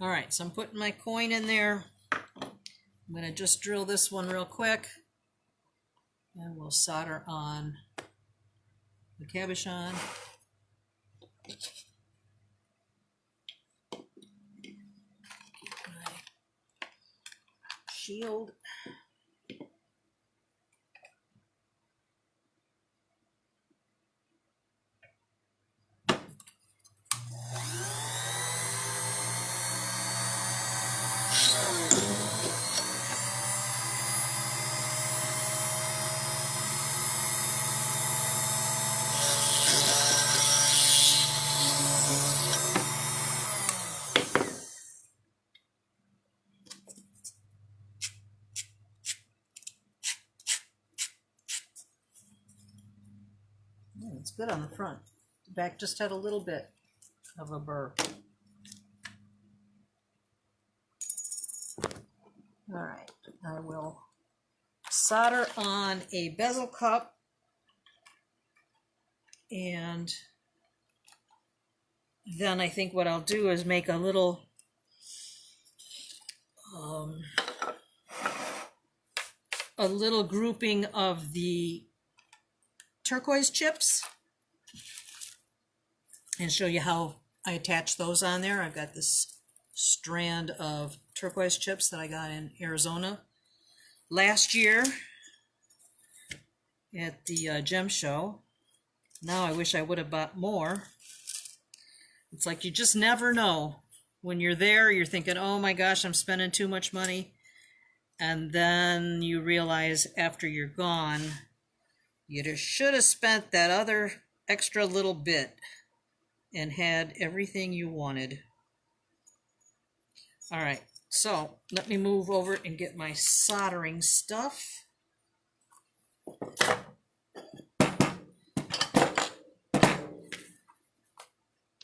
All right, so I'm putting my coin in there. I'm going to just drill this one real quick, and we'll solder on the cabochon. My shield. It's good on the front. The back just had a little bit of a burr. All right, I will solder on a bezel cup, and then I think what I'll do is make a little a little grouping of the turquoise chips and show you how I attach those on there. I've got this strand of turquoise chips that I got in Arizona last year at the gem show. Now I wish I would have bought more. It's like you just never know. When you're there, you're thinking, oh my gosh, I'm spending too much money. And then you realize after you're gone, you just should have spent that other extra little bit and had everything you wanted. All right, so let me move over and get my soldering stuff.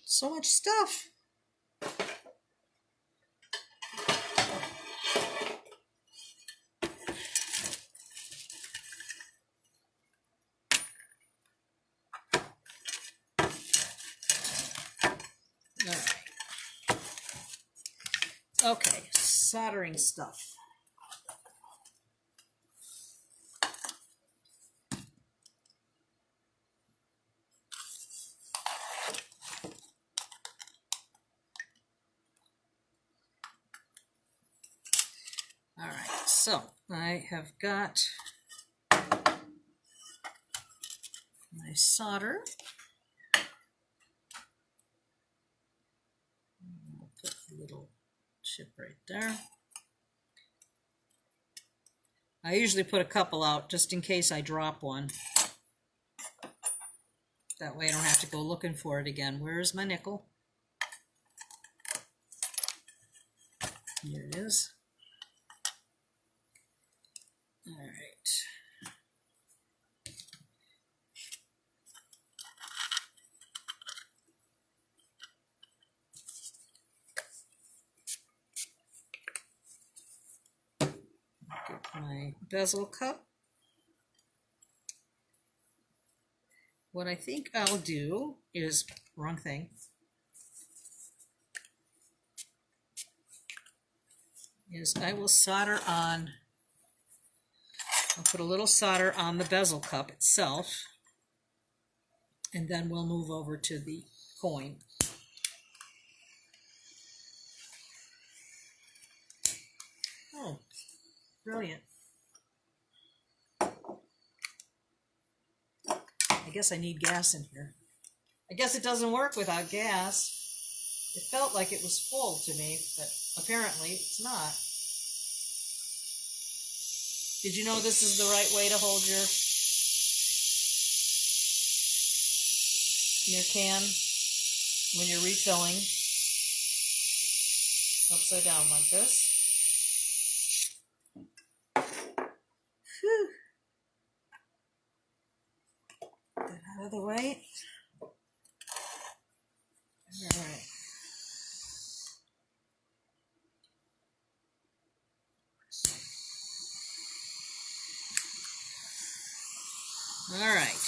So much stuff. All right. Okay, soldering stuff. All right, so I have got my solder. I'll put a little chip right there. I usually put a couple out just in case I drop one. That way I don't have to go looking for it again. Where's my nickel? Here it is. All right. Get my bezel cup. What I think I'll do is, wrong thing. Is I will solder on, I'll put a little solder on the bezel cup itself, and then we'll move over to the coin. Oh, brilliant. I guess I need gas in here. I guess it doesn't work without gas. It felt like it was full to me, but apparently it's not. Did you know this is the right way to hold your can when you're refilling? Upside down like this. Whew. Get that out of the way. All right. All right.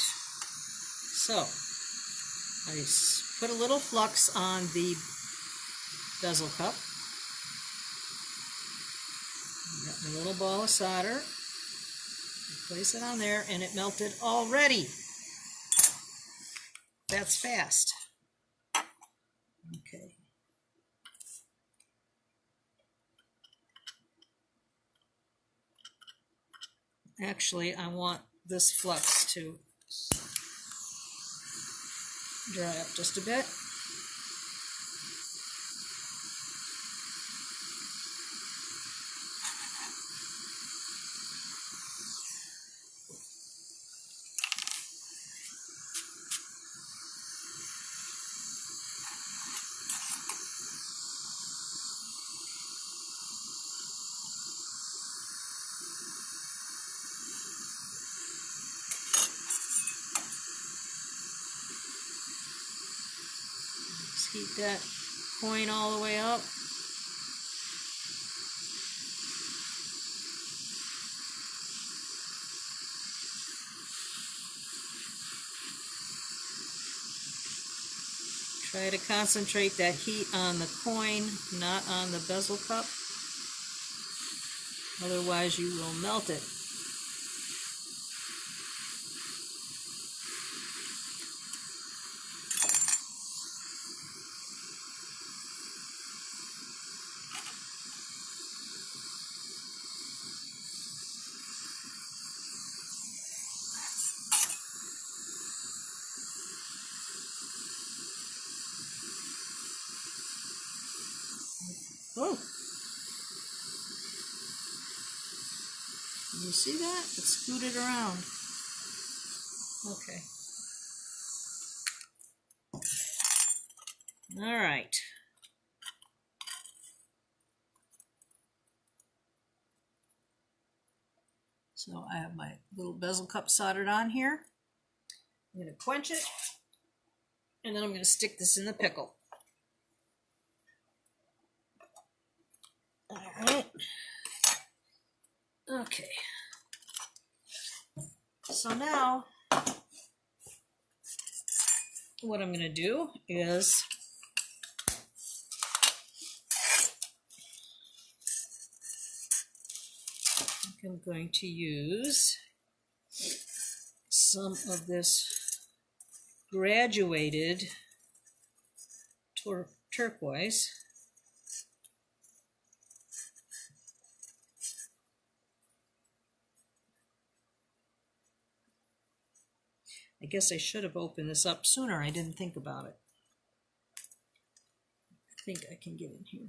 So I put a little flux on the bezel cup. Got my little ball of solder. Place it on there, and it melted already. That's fast. Okay. Actually, I want this flux to dry up just a bit. Heat that coin all the way up. Try to concentrate that heat on the coin, not on the bezel cup. Otherwise you will melt it. Oh, you see that? It scooted around. Okay. All right. So I have my little bezel cup soldered on here. I'm going to quench it, and then I'm going to stick this in the pickle. All right. Okay. So now what I'm going to do is I'm going to use some of this graduated turquoise. I guess I should have opened this up sooner. I didn't think about it. I think I can get in here.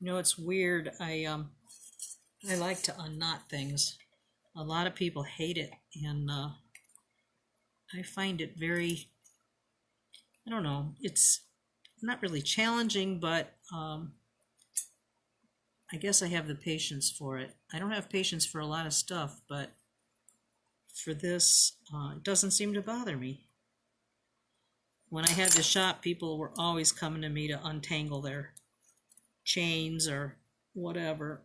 You know, it's weird. I like to unknot things. A lot of people hate it, and I find it very, I don't know, it's not really challenging, but I guess I have the patience for it. I don't have patience for a lot of stuff, but for this, it doesn't seem to bother me. When I had the shop, people were always coming to me to untangle their chains or whatever,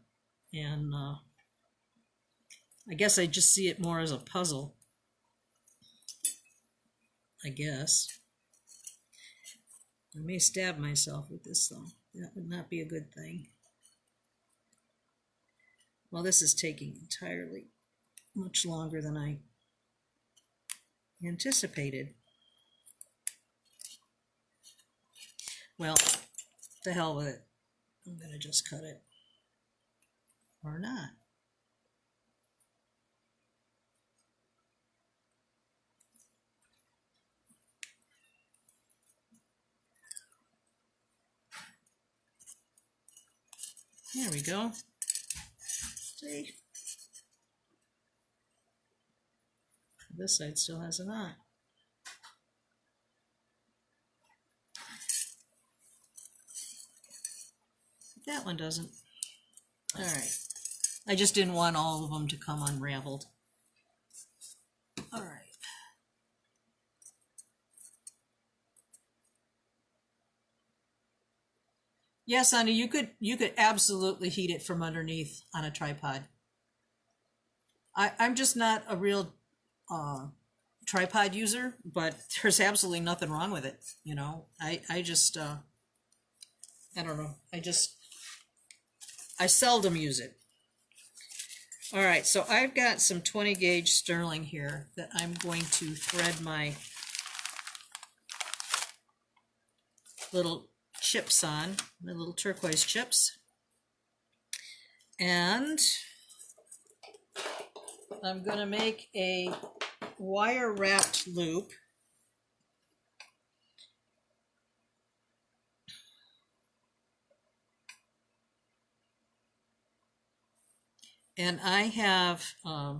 and I guess I just see it more as a puzzle, I guess. I may stab myself with this though. That would not be a good thing. Well, this is taking entirely much longer than I anticipated. Well, the hell with it. I'm going to just cut it. Or not. There we go. See? This side still has a knot. That one doesn't. All right. I just didn't want all of them to come unraveled. All right. Yes, honey, you could absolutely heat it from underneath on a tripod. I'm just not a real tripod user, but there's absolutely nothing wrong with it. You know, I just I don't know. I seldom use it. All right, so I've got some 20 gauge sterling here that I'm going to thread my little chips on, my little turquoise chips. And I'm going to make a wire wrapped loop. And I have a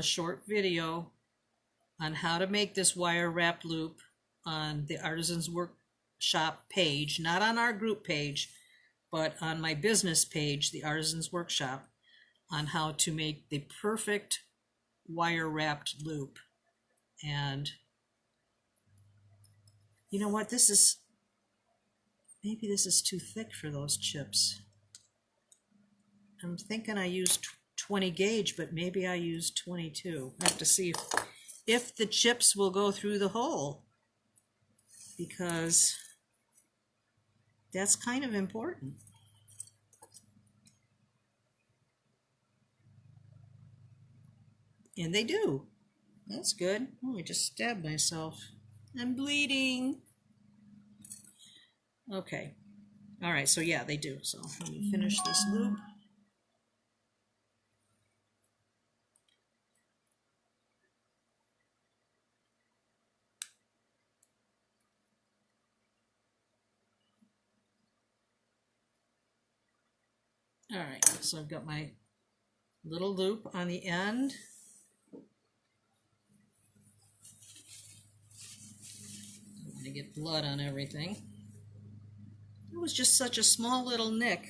short video on how to make this wire wrapped loop on the Artisans Workshop page, not on our group page, but on my business page, the Artisans Workshop, on how to make the perfect wire wrapped loop. And you know what, maybe this is too thick for those chips. I'm thinking I used 20 gauge, but maybe I used 22. I have to see if the chips will go through the hole, because That's kind of important. And they do. That's good. Oh, I just stabbed myself. I'm bleeding. Okay. All right, so yeah, they do. So let me finish this loop. All right, so I've got my little loop on the end. I'm gonna get blood on everything. It was just such a small little nick.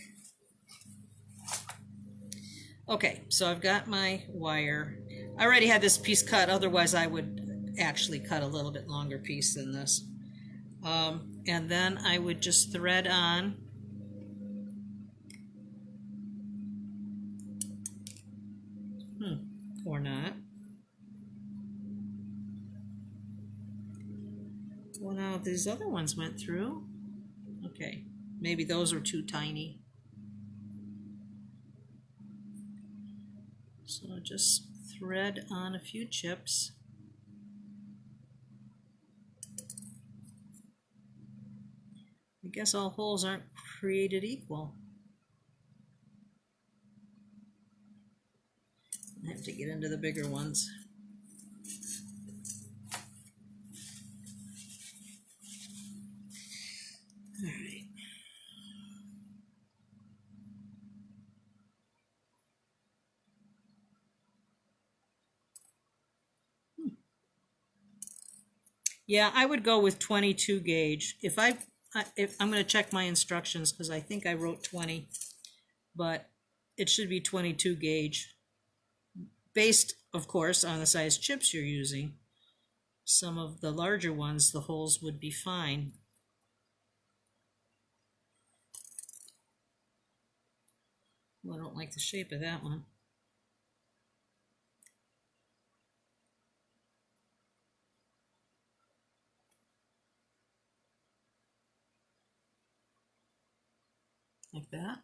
Okay, so I've got my wire. I already had this piece cut, otherwise I would actually cut a little bit longer piece than this. And then I would just thread on. Or not. Well, now these other ones went through. Okay, maybe those are too tiny. So just thread on a few chips. I guess all holes aren't created equal. I have to get into the bigger ones. All right. Yeah, I would go with 22 gauge. If I'm going to check my instructions because I think I wrote 20, but it should be 22 gauge. Based, of course, on the size chips you're using. Some of the larger ones, the holes would be fine. Well, I don't like the shape of that one. Like that.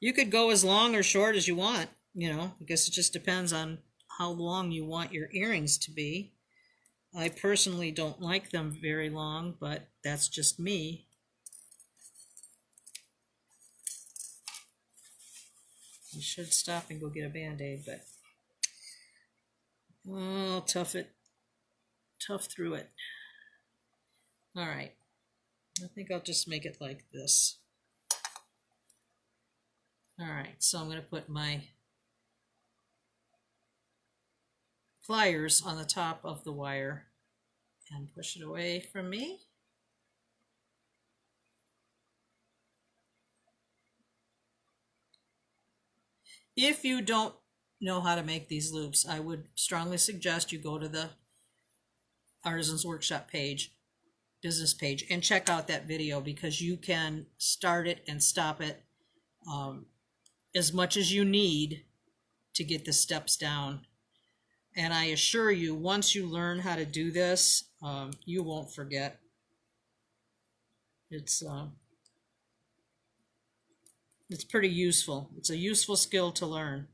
You could go as long or short as you want, you know. I guess it just depends on how long you want your earrings to be. I personally don't like them very long, but that's just me. I should stop and go get a Band-Aid, but oh, tough through it. All right, I think I'll just make it like this. All right, so I'm going to put my pliers on the top of the wire and push it away from me. If you don't know how to make these loops, I would strongly suggest you go to the Artisans Workshop page, business page, and check out that video because you can start it and stop it as much as you need to get the steps down. And I assure you, once you learn how to do this, you won't forget. It's pretty useful. It's a useful skill to learn.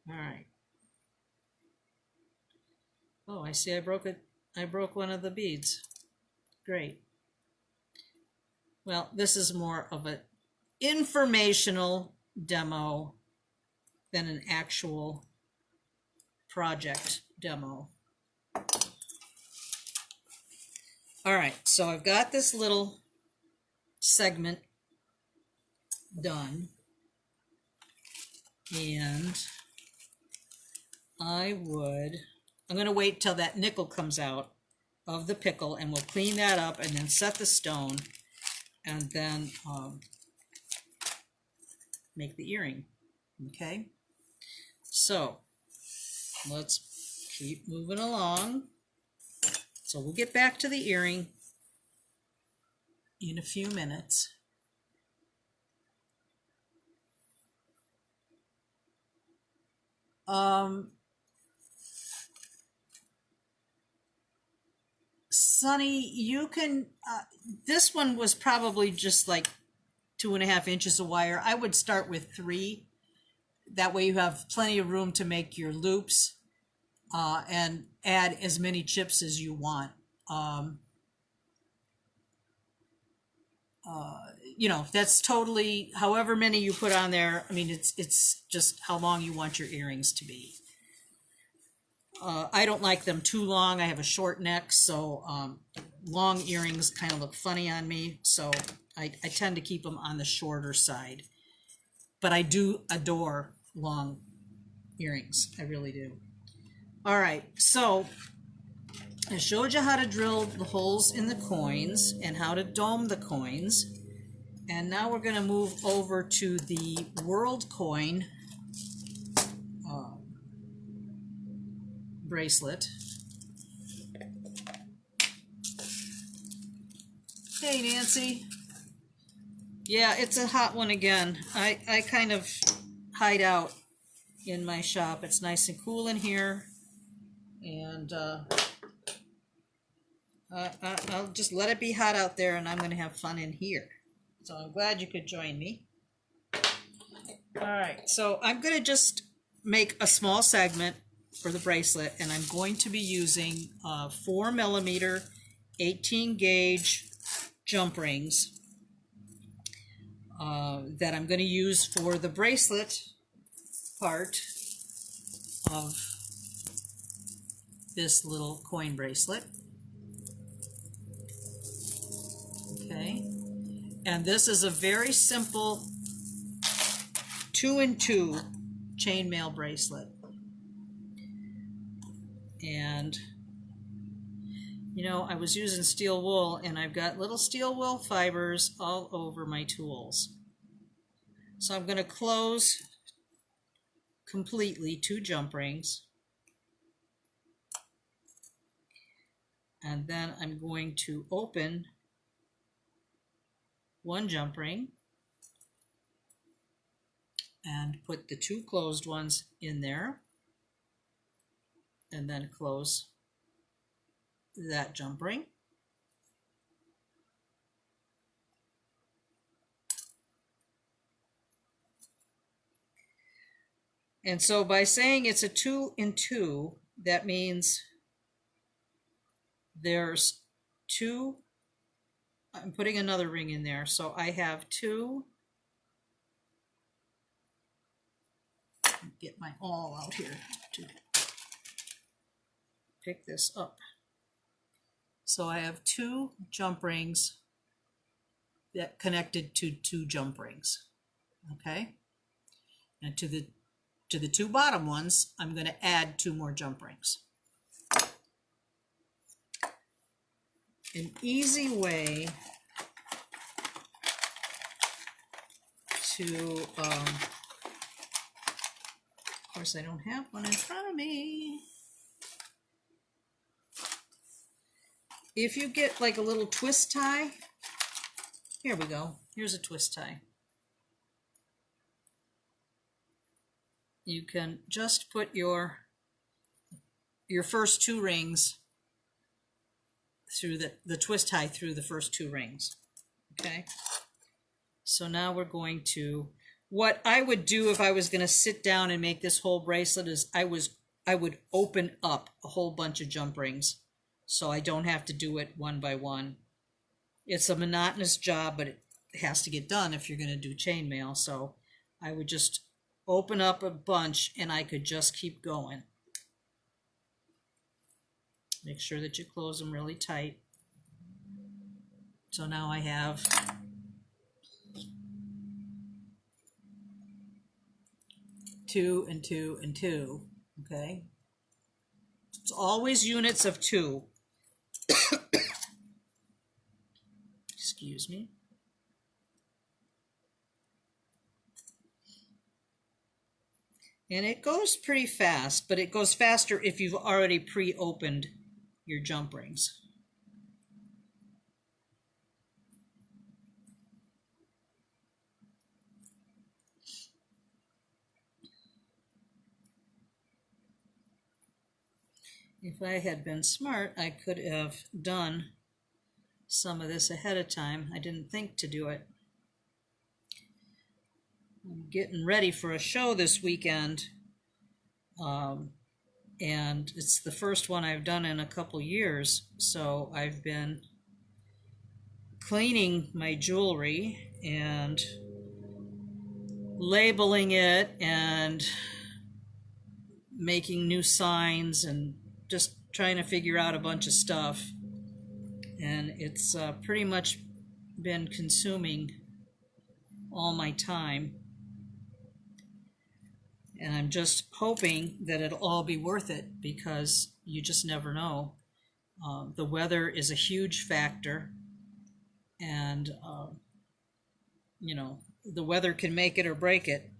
All right. Oh, I see I broke it. I broke one of the beads. Great. Well, this is more of an informational demo than an actual project demo. All right, so I've got this little segment done, and I'm going to wait till that nickel comes out of the pickle, and we'll clean that up and then set the stone, and then make the earring. Okay, so let's keep moving along. So we'll get back to the earring in a few minutes. Sonny, you can, this one was probably just like 2.5 inches of wire. I would start with 3. That way you have plenty of room to make your loops and add as many chips as you want. You know, that's totally, however many you put on there. I mean, it's just how long you want your earrings to be. I don't like them too long. I have a short neck, so long earrings kind of look funny on me. So I tend to keep them on the shorter side. But I do adore long earrings. I really do. All right, so I showed you how to drill the holes in the coins and how to dome the coins. And now we're going to move over to the World Coin bracelet. Hey, Nancy. Yeah, it's a hot one again. I kind of hide out in my shop. It's nice and cool in here. And I'll just let it be hot out there, and I'm going to have fun in here. So I'm glad you could join me. All right, so I'm going to just make a small segment for the bracelet, and I'm going to be using 4mm 18 gauge jump rings that I'm going to use for the bracelet part of this little coin bracelet. Okay, and this is a very simple 2-in-2 chainmail bracelet. And you know, I was using steel wool, and I've got little steel wool fibers all over my tools. So I'm going to close completely 2 jump rings. And then I'm going to open 1 jump ring and put the 2 closed ones in there, and then close that jump ring. And so by saying it's a 2-in-2, that means there's 2, I'm putting another ring in there, so I have 2, get my awl out here to pick this up. So I have 2 jump rings that connected to 2 jump rings, okay? And to the 2 bottom ones, I'm going to add 2 more jump rings. An easy way to, of course I don't have one in front of me. If you get like a little twist tie, here we go, here's a twist tie. You can just put your first 2 rings through the twist tie through the first 2 rings. Okay, so now we're going to, what I would do if I was going to sit down and make this whole bracelet is I would open up a whole bunch of jump rings so I don't have to do it one by one. It's a monotonous job, but it has to get done if you're going to do chainmail. So I would just open up a bunch and I could just keep going. Make sure that you close them really tight. So now I have 2 and 2 and 2, okay? It's always units of 2. Excuse me. And it goes pretty fast, but it goes faster if you've already pre-opened your jump rings. If I had been smart, I could have done some of this ahead of time. I didn't think to do it. I'm getting ready for a show this weekend, and it's the first one I've done in a couple years, so I've been cleaning my jewelry and labeling it and making new signs and just trying to figure out a bunch of stuff. And it's pretty much been consuming all my time. And I'm just hoping that it'll all be worth it, because you just never know. The weather is a huge factor, and you know, the weather can make it or break it,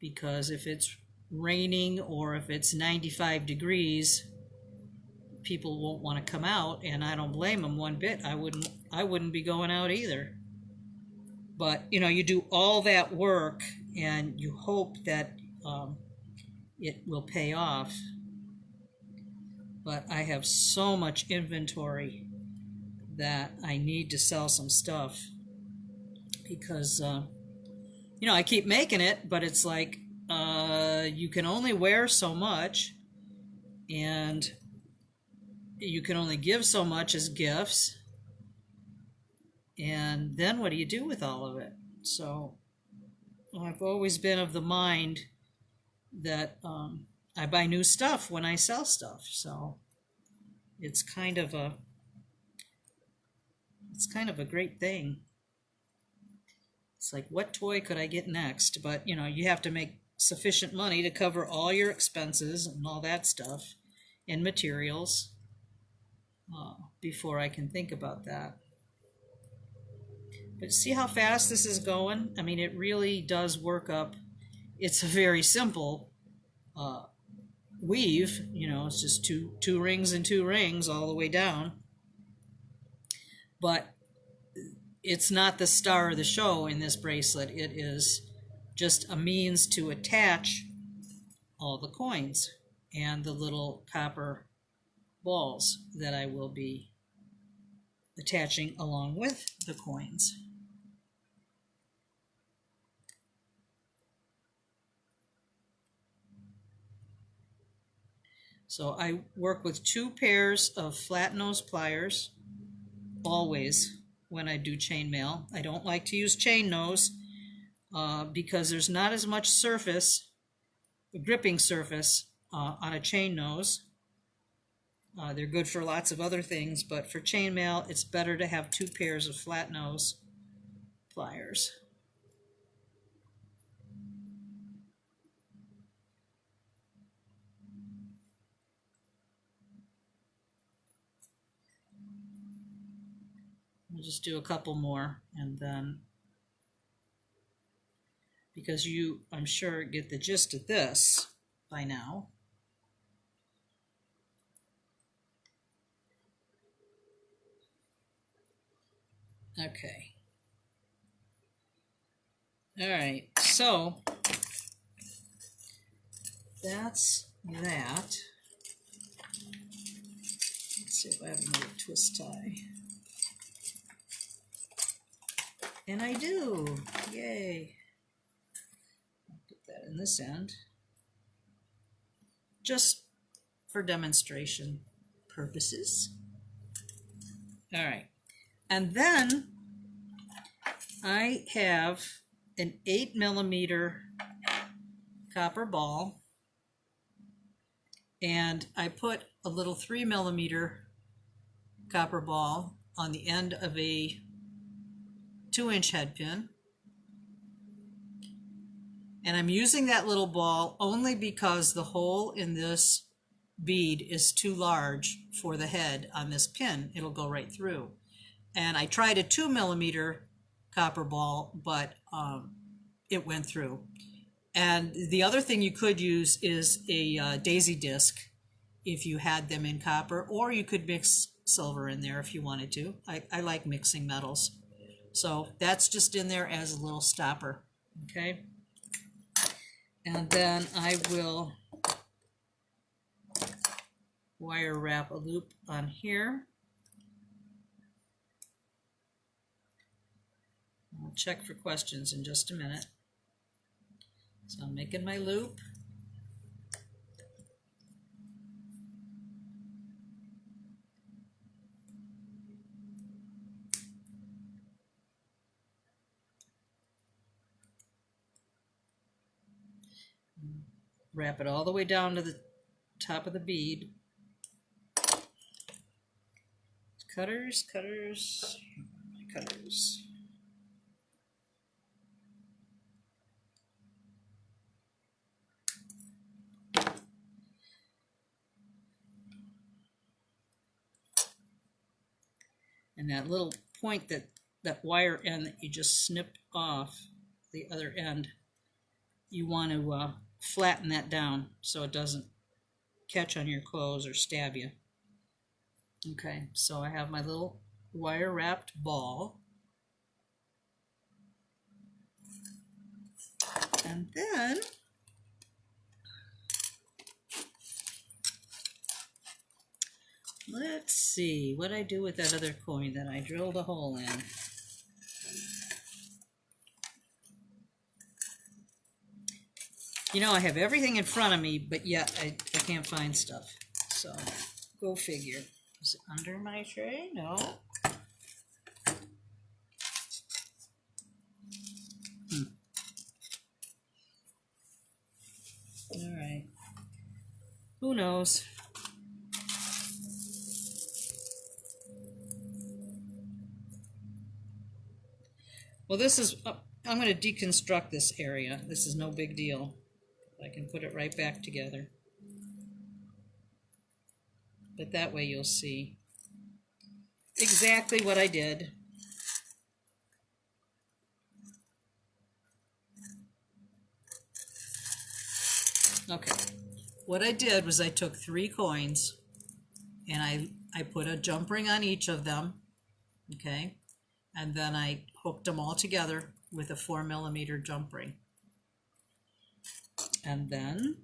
because if it's raining or if it's 95 degrees, people won't want to come out, and I don't blame them one bit. I wouldn't be going out either. But you know, you do all that work and you hope that it will pay off. But I have so much inventory that I need to sell some stuff, because you know, I keep making it, but it's like you can only wear so much, and you can only give so much as gifts, and then what do you do with all of it? So I've always been of the mind that I buy new stuff when I sell stuff. So it's kind of a great thing. It's like, what toy could I get next? But you know, you have to make sufficient money to cover all your expenses and all that stuff and materials before I can think about that. But see how fast this is going? I mean, it really does work up. It's a very simple weave, you know, it's just two rings and two rings all the way down. But it's not the star of the show in this bracelet. It is just a means to attach all the coins and the little copper balls that I will be attaching along with the coins. So I work with 2 pairs of flat nose pliers always when I do chainmail. I don't like to use chain nose because there's not as much surface, gripping surface on a chain nose. They're good for lots of other things, but for chainmail, it's better to have 2 pairs of flat nose pliers. I'll just do a couple more, and then, because you, I'm sure, get the gist of this by now. Okay. All right, so that's that. Let's see if I have another twist tie. And I do. Yay. I'll put that in this end, just for demonstration purposes. All right. And then I have an 8mm copper ball, and I put a little 3mm copper ball on the end of a 2-inch head pin. And I'm using that little ball only because the hole in this bead is too large for the head on this pin. It'll go right through. And I tried a 2mm copper ball, but it went through. And the other thing you could use is a daisy disc if you had them in copper, or you could mix silver in there if you wanted to. I like mixing metals. So that's just in there as a little stopper, okay? And then I will wire wrap a loop on here. I'll check for questions in just a minute. So I'm making my loop. Wrap it all the way down to the top of the bead. Cutters, cutters, my cutters. And that little point, that wire end that you just snipped off the other end, you want to flatten that down so it doesn't catch on your clothes or stab you. Okay, so I have my little wire wrapped ball. And then let's see what I do with that other coin that I drilled a hole in. You know, I have everything in front of me, but yet I can't find stuff. So, go figure. Is it under my tray? No. All right. Who knows? Well, this is, I'm going to deconstruct this area. This is no big deal. I can put it right back together. But that way you'll see exactly what I did. Okay, what I did was I took 3 coins and I put a jump ring on each of them, okay, and then I hooked them all together with a 4mm jump ring. And then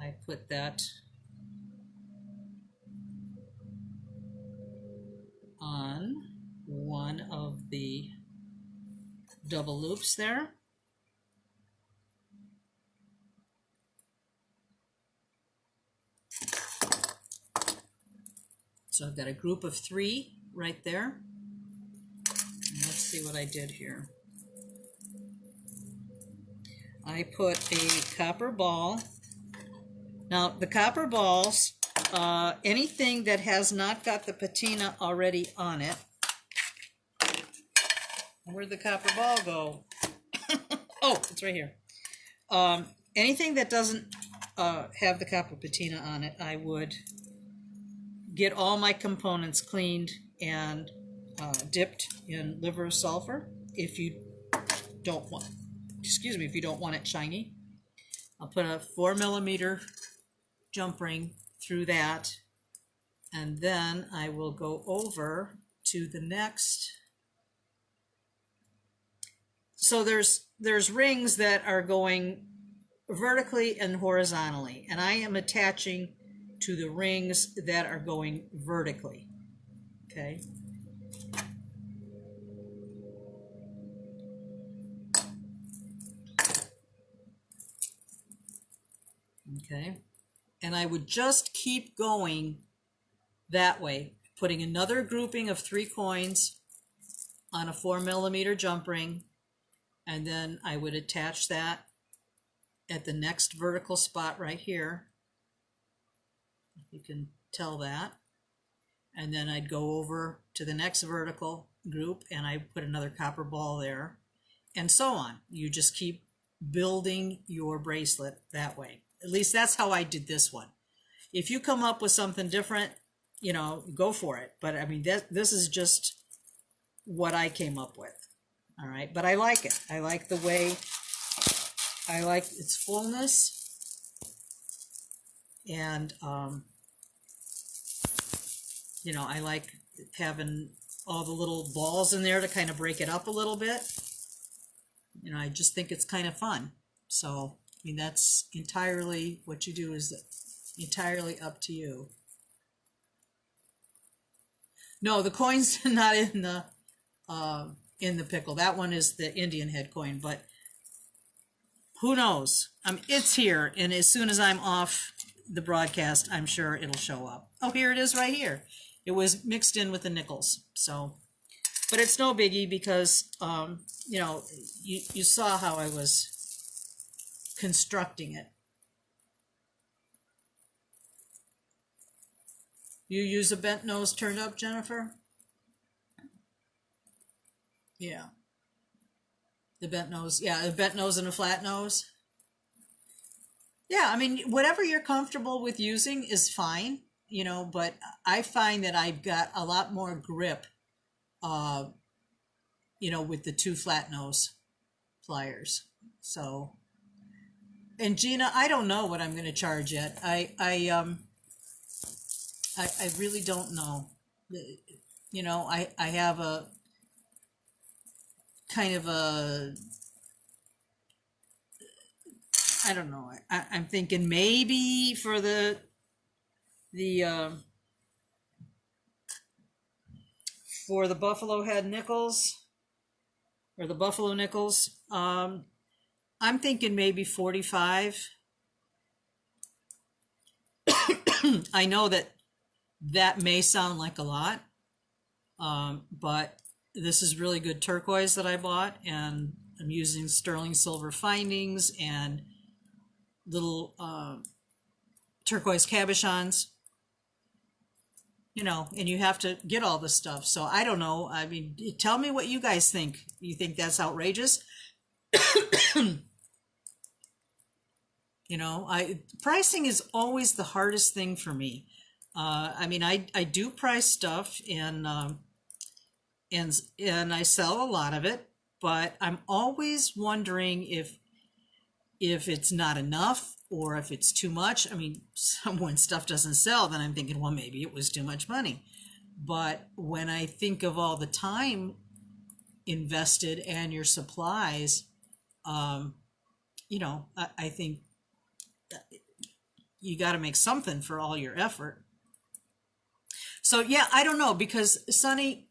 I put that on one of the double loops there. So I've got a group of 3 right there. And let's see what I did here. I put a copper ball. Now the copper balls, anything that has not got the patina already on it. Where'd the copper ball go? Oh, it's right here. Anything that doesn't have the copper patina on it, I would get all my components cleaned and dipped in liver of sulfur. If you don't want, if you don't want it shiny, I'll put a 4mm jump ring through that, and then I will go over to the next. So there's rings that are going vertically and horizontally, and I am attaching to the rings that are going vertically. Okay. Okay. And I would just keep going that way, putting another grouping of 3 coins on a 4mm jump ring, and then I would attach that at the next vertical spot right here. You can tell that. And then I'd go over to the next vertical group and I put another copper ball there, and so on. You just keep building your bracelet that way. At least that's how I did this one. If you come up with something different, you know, go for it. But I mean, this is just what I came up with. All right, but I like it. I like the way, I like its fullness, and you know, I like having all the little balls in there to kind of break it up a little bit. You know, I just think it's kind of fun. So, I mean, that's entirely what you do, is Entirely up to you. No, the coin's not in the pickle. That one is the Indian head coin, but who knows? It's here, and as soon as I'm off the broadcast, I'm sure it'll show up. Oh, here it is right here. It was mixed in with the nickels, so, but it's no biggie because, you know, you saw how I was constructing it. You use a bent nose turned up, Jennifer? Yeah. The bent nose. Yeah, a bent nose and a flat nose. Yeah, I mean, whatever you're comfortable with using is fine, you know, but I find that I've got a lot more grip, uh, you know, with the two flat nose pliers. So, and Gina, I don't know what I'm going to charge yet. I really don't know. You know, I have a kind of a, I don't know. I'm thinking maybe for the for the buffalo head nickels or the buffalo nickels, I'm thinking maybe 45. I know that may sound like a lot, but this is really good turquoise that I bought, and I'm using sterling silver findings and little turquoise cabochons, you know, and you have to get all this stuff. So I don't know. I mean, tell me what you guys think. You think that's outrageous? You know, pricing is always the hardest thing for me. I mean, I do price stuff, and I sell a lot of it, but I'm always wondering if it's not enough or if it's too much. I mean, when stuff doesn't sell, then I'm thinking, well, maybe it was too much money. But when I think of all the time invested and your supplies, you know, I think you got to make something for all your effort. So yeah, I don't know, because Sonny,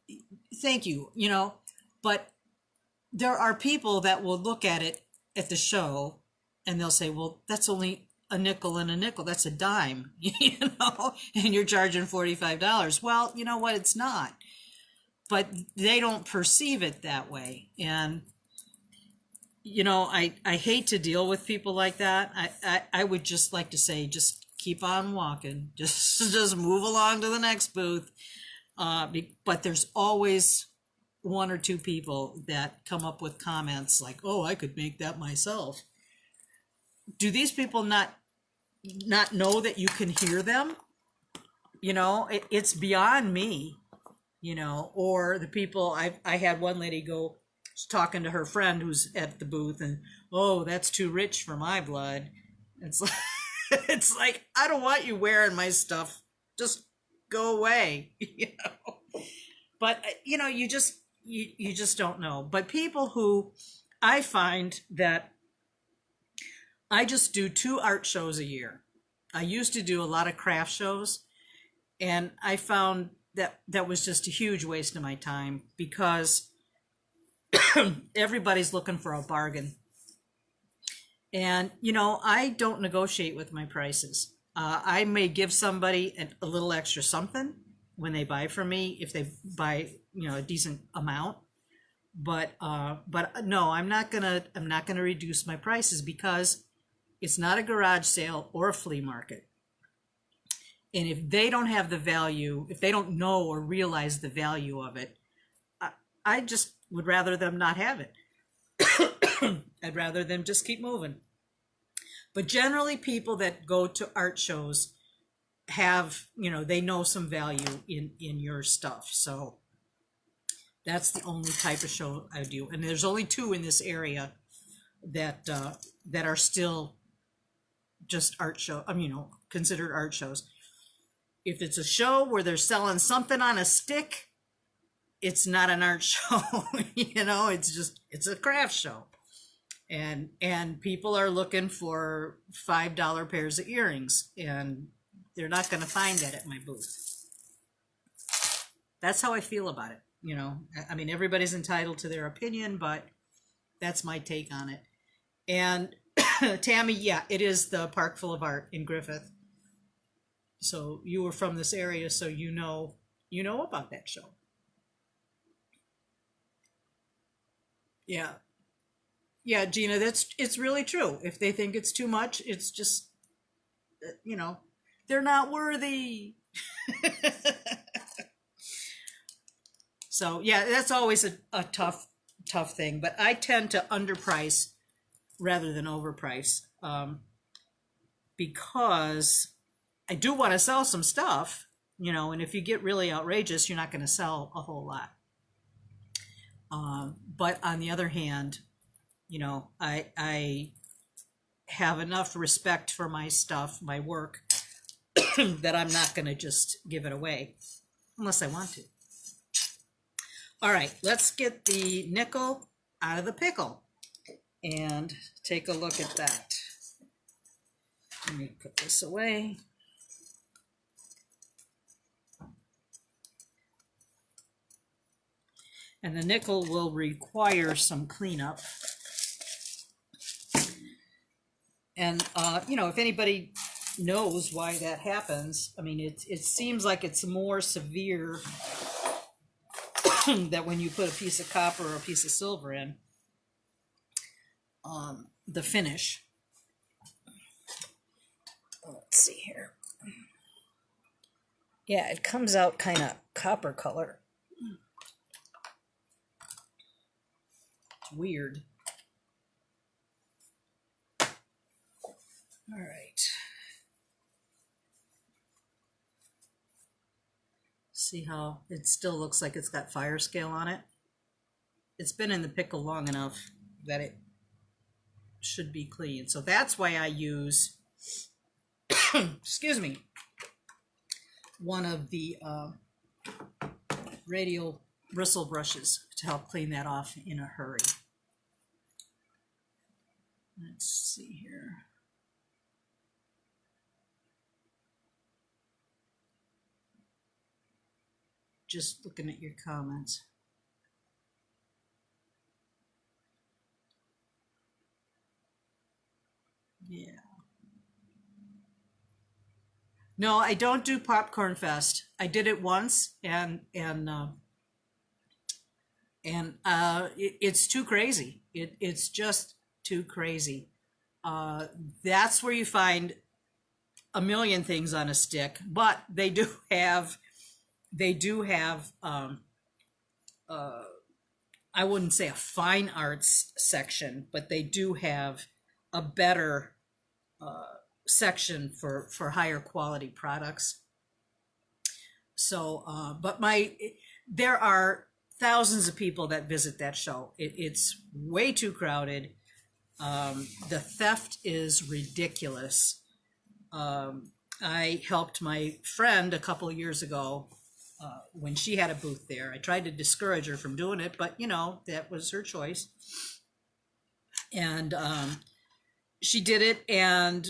thank you, you know, but there are people that will look at it at the show and they'll say, well, that's only a nickel and a nickel. That's a dime, you know, and you're charging $45. Well, you know what? It's not, but they don't perceive it that way. And, you know, I hate to deal with people like that. I would just like to say, just keep on walking, just move along to the next booth. But there's always one or two people that come up with comments like, oh, I could make that myself. Do these people not know that you can hear them? You know, it's beyond me, you know. Or the people, I had one lady go talking to her friend who's at the booth, and, oh, that's too rich for my blood. It's like, it's like, I don't want you wearing my stuff. Just go away, you know. But, you know, you just don't know. But people who, I find that I just do 2 art shows a year. I used to do a lot of craft shows, and I found that was just a huge waste of my time, because everybody's looking for a bargain. And, you know, I don't negotiate with my prices. I may give somebody a little extra something when they buy from me, if they buy, you know, a decent amount. But no, I'm not gonna reduce my prices, because it's not a garage sale or a flea market. And if they don't have the value, if they don't know or realize the value of it, I just would rather them not have it. I'd rather them just keep moving. But generally, people that go to art shows have, you know, they know some value in your stuff. So that's the only type of show I do. And there's only 2 in this area that are still just art show. I mean, you know, considered art shows. If it's a show where they're selling something on a stick, it's not an art show. You know, it's a craft show. And people are looking for $5 pairs of earrings, and they're not going to find that at my booth. That's how I feel about it. I mean, everybody's entitled to their opinion, but that's my take on it. And Tammy, yeah, it is the Park Full of Art in Griffith. So you were from this area, so you know about that show. Yeah. Yeah, Gina, it's really true. If they think it's too much, it's just you know, they're not worthy. So yeah, that's always a tough thing. But I tend to underprice rather than overprice, because I do want to sell some stuff, and if you get really outrageous, you're not going to sell a whole lot. But on the other hand, I have enough respect for my stuff, my work, that I'm not going to just give it away unless I want to. All right, let's get the nickel out of the pickle and take a look at that. Let me put this away. And the nickel will require some cleanup. And, if anybody knows why that happens, I mean, it seems like it's more severe that when you put a piece of copper or a piece of silver in, the finish. Let's see here. Yeah, it comes out kind of copper color. It's weird. All right. See how it still looks like it's got fire scale on it? It's been in the pickle long enough that it should be clean. So that's why I use, excuse me, one of the radial bristle brushes to help clean that off in a hurry. Let's see here. Just looking at your comments. Yeah. No, I don't do Popcorn Fest. I did it once, and it's too crazy. It's just too crazy. That's where you find a million things on a stick, but they do have I wouldn't say a fine arts section, but they do have a better section for higher quality products. So, but there are thousands of people that visit that show. It's way too crowded. The theft is ridiculous. I helped my friend a couple of years ago when she had a booth there. I tried to discourage her from doing it, but that was her choice. And she did it, and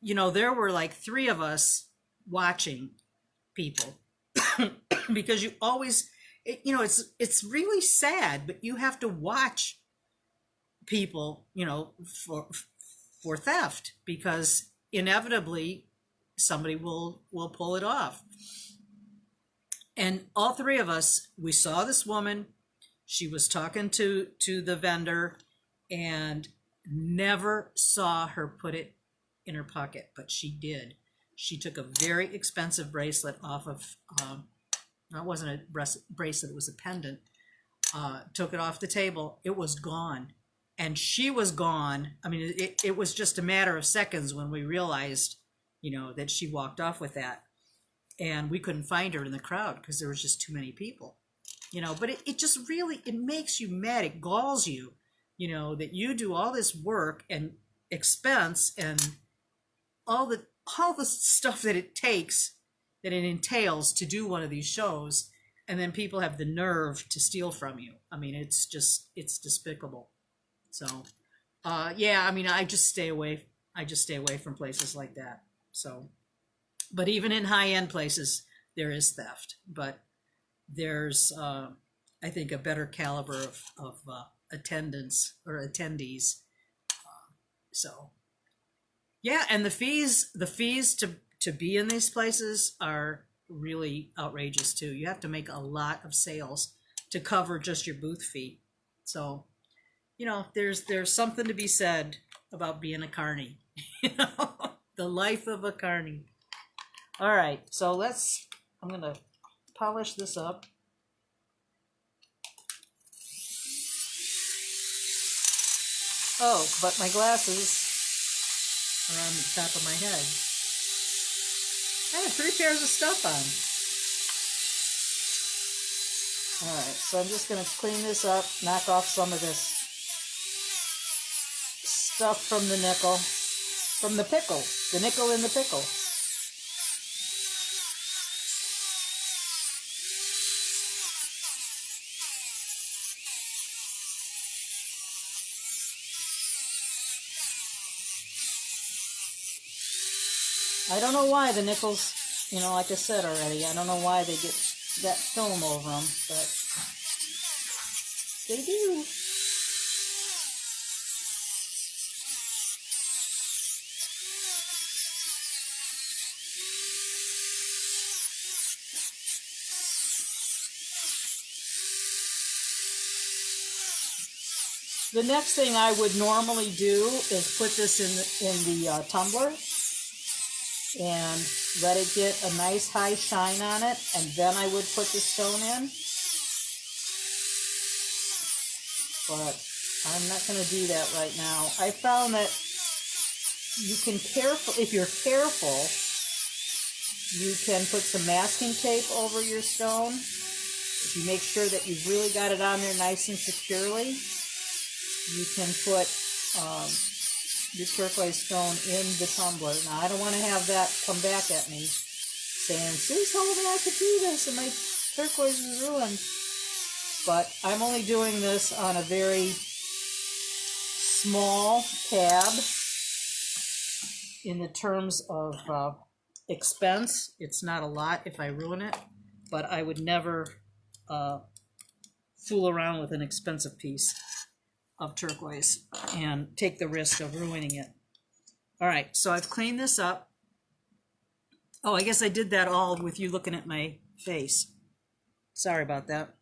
there were like 3 of us watching people because you always, it's really sad, but you have to watch people, for theft, because inevitably somebody will pull it off. And all 3 of us, we saw this woman. She was talking to the vendor and never saw her put it in her pocket, but she did. She took a very expensive bracelet off of, it wasn't a bracelet, it was a pendant. Took it off the table. It was gone. And she was gone. I mean, it was just a matter of seconds when we realized, that she walked off with that. And we couldn't find her in the crowd because there was just too many people, but it just really, it makes you mad. It galls you, that you do all this work and expense and all the stuff that it takes, that it entails to do one of these shows. And then people have the nerve to steal from you. I mean, it's despicable. So, yeah, I mean, I just stay away from places like that. So, But even in high-end places, there is theft. But there's, I think, a better caliber of attendance or attendees. So, yeah, and the fees to be in these places are really outrageous too. You have to make a lot of sales to cover just your booth fee. So, there's something to be said about being a carny. The life of a carny. All right, so I'm gonna polish this up. Oh, but my glasses are on the top of my head. I have 3 pairs of stuff on. All right, so I'm just going to clean this up, knock off some of this stuff from the nickel, from the pickle, the nickel in the pickle. I don't know why the nickels, like I said already, I don't know why they get that film over them, but they do. The next thing I would normally do is put this in the tumbler and let it get a nice high shine on it, and then I would put the stone in. But I'm not going to do that right now. I found that if you're careful, you can put some masking tape over your stone. If you make sure that you've really got it on there nice and securely, you can put your turquoise stone in the tumbler. Now, I don't want to have that come back at me saying, "Sue told me I could do this and my turquoise is ruined." But I'm only doing this on a very small tab in the terms of expense. It's not a lot if I ruin it, but I would never fool around with an expensive piece of turquoise and take the risk of ruining it. All right, so I've cleaned this up. Oh, I guess I did that all with you looking at my face. Sorry about that.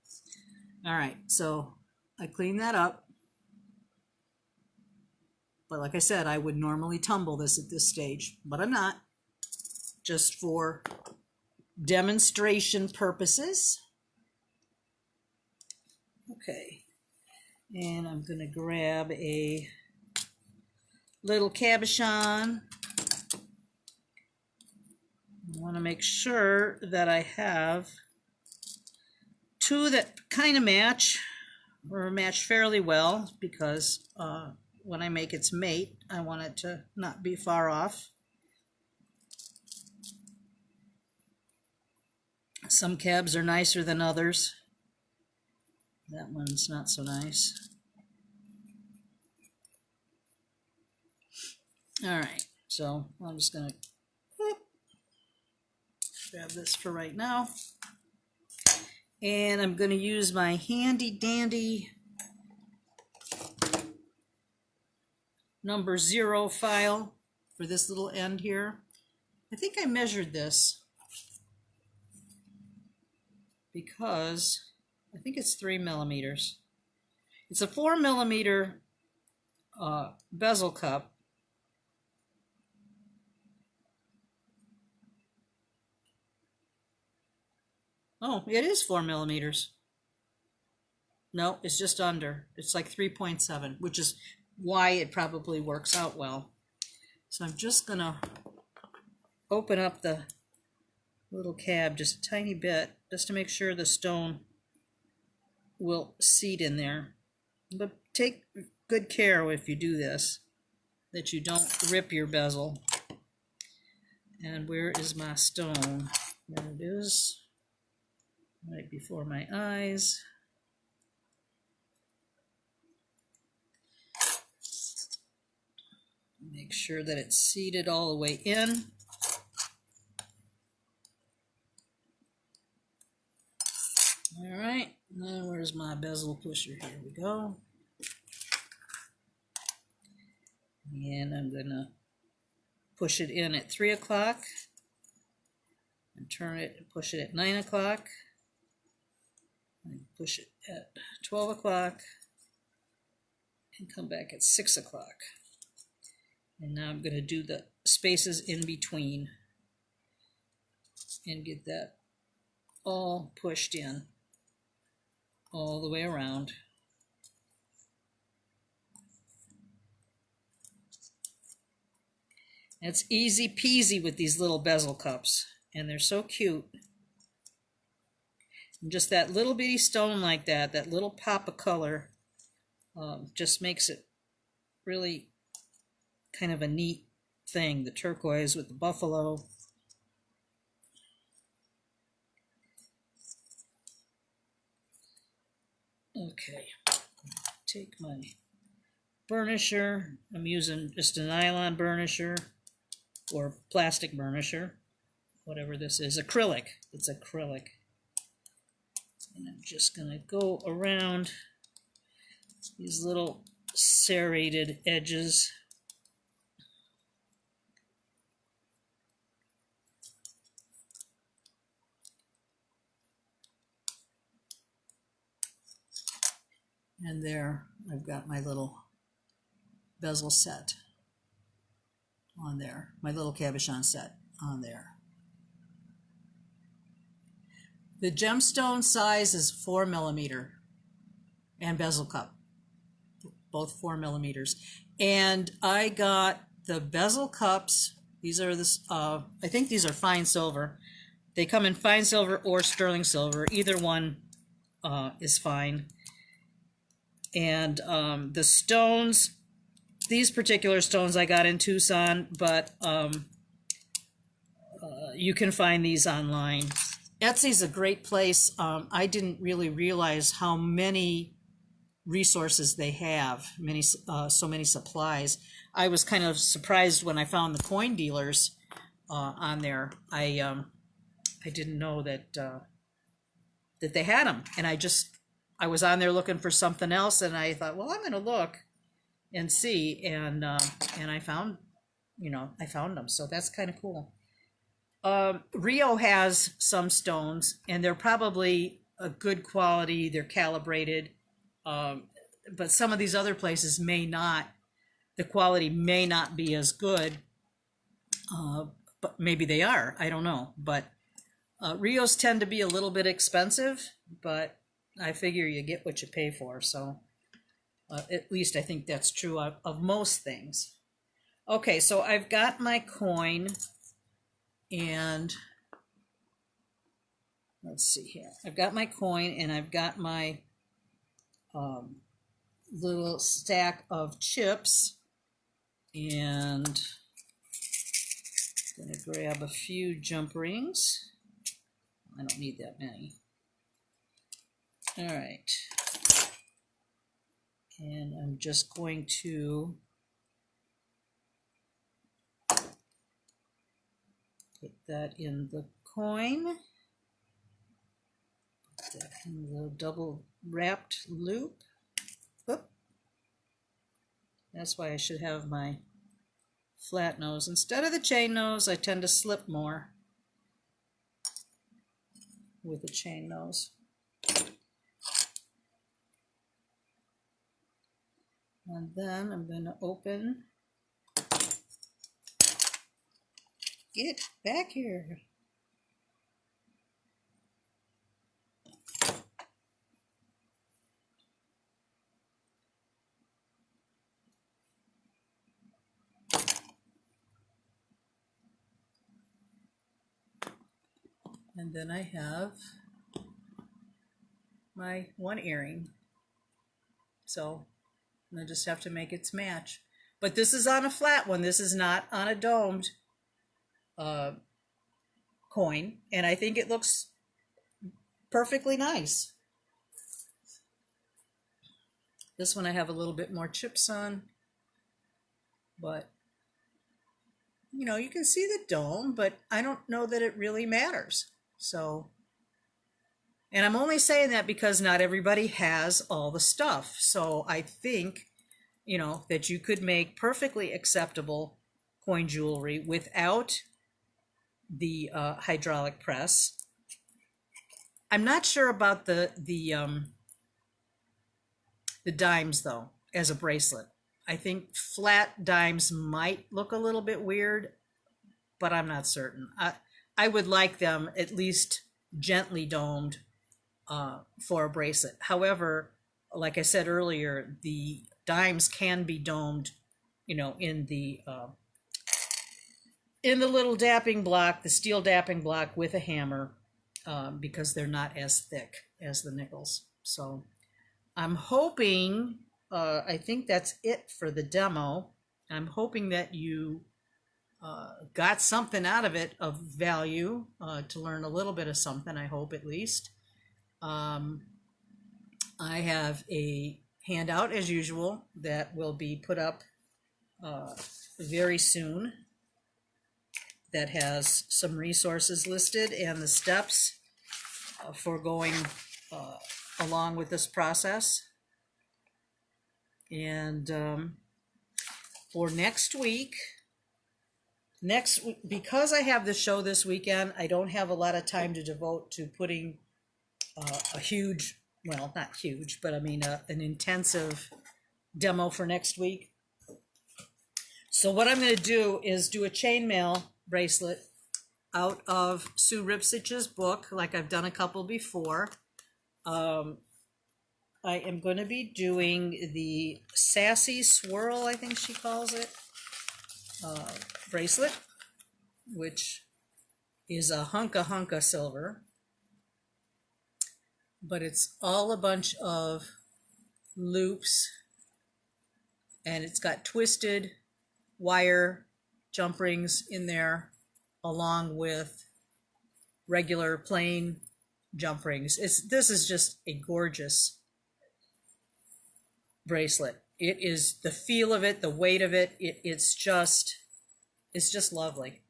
All right, so I cleaned that up. But like I said, I would normally tumble this at this stage, but I'm not. Just for demonstration purposes. Okay. And I'm going to grab a little cabochon. I want to make sure that I have 2 that kind of match or match fairly well, because when I make its mate, I want it to not be far off. Some cabs are nicer than others. That one's not so nice. All right, so I'm just going to grab this for right now. And I'm going to use my handy dandy number 0 file for this little end here. I think I measured this because I think it's 3 millimeters. It's a 4 millimeter bezel cup. Oh, it is 4 millimeters. No, it's just under. It's like 3.7, which is why it probably works out well. So I'm just going to open up the little cab just a tiny bit, just to make sure the stone will seat in there. But take good care if you do this, that you don't rip your bezel. And where is my stone? There it is, right before my eyes. Make sure that it's seated all the way in. All right, now where's my bezel pusher? Here we go. And I'm gonna push it in at 3 o'clock and turn it and push it at 9 o'clock and push it at 12 o'clock and come back at 6 o'clock. And now I'm going to do the spaces in between and get that all pushed in all the way around. It's easy peasy with these little bezel cups, and they're so cute. And just that little bitty stone like that, that little pop of color, just makes it really kind of a neat thing. The turquoise with the buffalo. Okay, take my burnisher. I'm using just a nylon burnisher or plastic burnisher, whatever this is. Acrylic. It's acrylic. And I'm just going to go around these little serrated edges. And there, I've got my little bezel set on there, my little cabochon set on there. The gemstone size is 4 millimeter and bezel cup, both 4 millimeters. And I got the bezel cups. These are this, I think these are fine silver. They come in fine silver or sterling silver. Either one is fine. And the stones, these particular stones I got in Tucson, but you can find these online. Etsy's a great place. I didn't really realize how many resources they have, so many supplies. I was kind of surprised when I found the coin dealers on there. I didn't know that that they had them, and I was on there looking for something else, and I thought, well, I'm going to look and see, and I found, I found them, so that's kind of cool. Rio has some stones, and they're probably a good quality. They're calibrated, but some of these other places may not. The quality may not be as good, but maybe they are. I don't know. But Rios tend to be a little bit expensive, but I figure you get what you pay for. So at least I think that's true of most things. Okay, so I've got my coin. And let's see here. I've got my coin and I've got my little stack of chips. And I'm going to grab a few jump rings. I don't need that many. All right. And I'm just going to put that in the coin, put that in the double wrapped loop. Oop. That's why I should have my flat nose. Instead of the chain nose, I tend to slip more with the chain nose. And then I'm going to open. Get back here. And then I have my one earring. So I just have to make its match. But this is on a flat one. This is not on a domed coin, and I think it looks perfectly nice. This one I have a little bit more chips on, but you can see the dome, but I don't know that it really matters. So And I'm only saying that because not everybody has all the stuff. So I think, you know, that you could make perfectly acceptable coin jewelry without the hydraulic press. I'm not sure about the dimes though, as a bracelet. I think flat dimes might look a little bit weird, but I'm not certain. I would like them at least gently domed for a bracelet. However, like I said earlier, the dimes can be domed, you know, in the little dapping block, the steel dapping block with a hammer, because they're not as thick as the nickels. So I'm hoping, I think that's it for the demo. I'm hoping that you got something out of it of value, to learn a little bit of something, I hope at least. I have a handout as usual that will be put up very soon that has some resources listed and the steps for going along with this process. And for next week, because I have the show this weekend, I don't have a lot of time to devote to putting a huge, well, not huge, but I mean an intensive demo for next week. So what I'm going to do is do a chainmail bracelet out of Sue Ripsich's book, like I've done a couple before. I am going to be doing the Sassy Swirl, I think she calls it, bracelet, which is a hunka silver, but it's all a bunch of loops, and it's got twisted wire jump rings in there along with regular plain jump rings. This is just a gorgeous bracelet. It is, the feel of it, the weight of it, it's just lovely.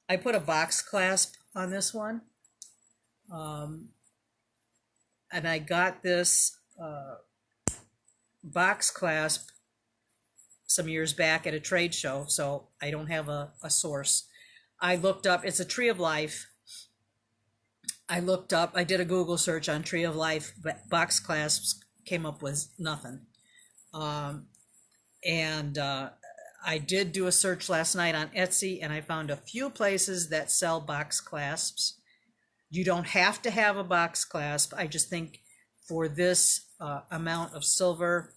I put a box clasp on this one, and I got this box clasp some years back at a trade show, so I don't have a source. I looked up, it's a Tree of Life. I did a Google search on Tree of Life, but box clasps came up with nothing. I did do a search last night on Etsy, and I found a few places that sell box clasps. You don't have to have a box clasp. I just think for this amount of silver,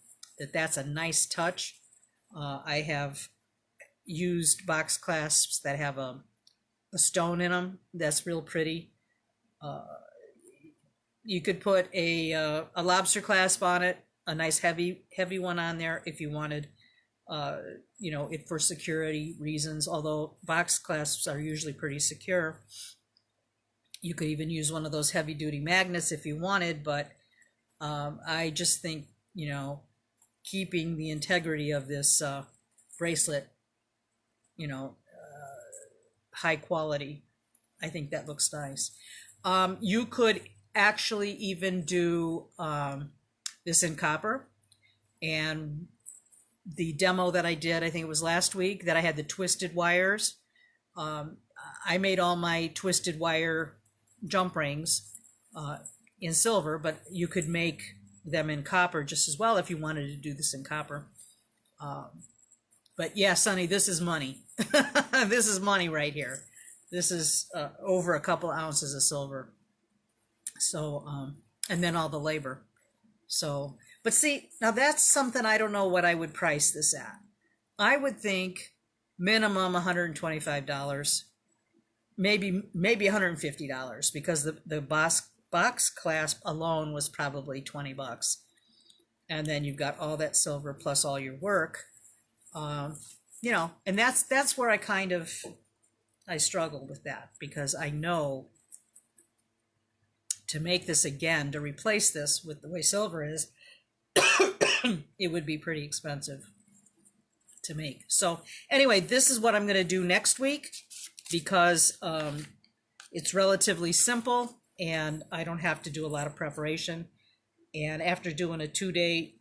that's a nice touch. I have used box clasps that have a stone in them. That's real pretty. You could put a lobster clasp on it, a nice heavy one on there if you wanted, you know, it for security reasons, although box clasps are usually pretty secure. You could even use one of those heavy duty magnets if you wanted, but I just think, you know, keeping the integrity of this bracelet, you know, high quality, I think that looks nice. You could actually even do this in copper, and the demo that I did, I think it was last week, that I had the twisted wires. I made all my twisted wire jump rings in silver, but you could make them in copper just as well if you wanted to do this in copper. But yeah, Sonny, this is money. This is money right here. This is over a couple ounces of silver. So, and then all the labor. So, but see, now that's something I don't know what I would price this at. I would think minimum $125, maybe $150, because the box clasp alone was probably $20. And then you've got all that silver plus all your work. You know, and that's where I struggle with that, because I know to make this again, to replace this with the way silver is, it would be pretty expensive to make. So anyway, this is what I'm going to do next week, because it's relatively simple and I don't have to do a lot of preparation. And after doing a 2-day,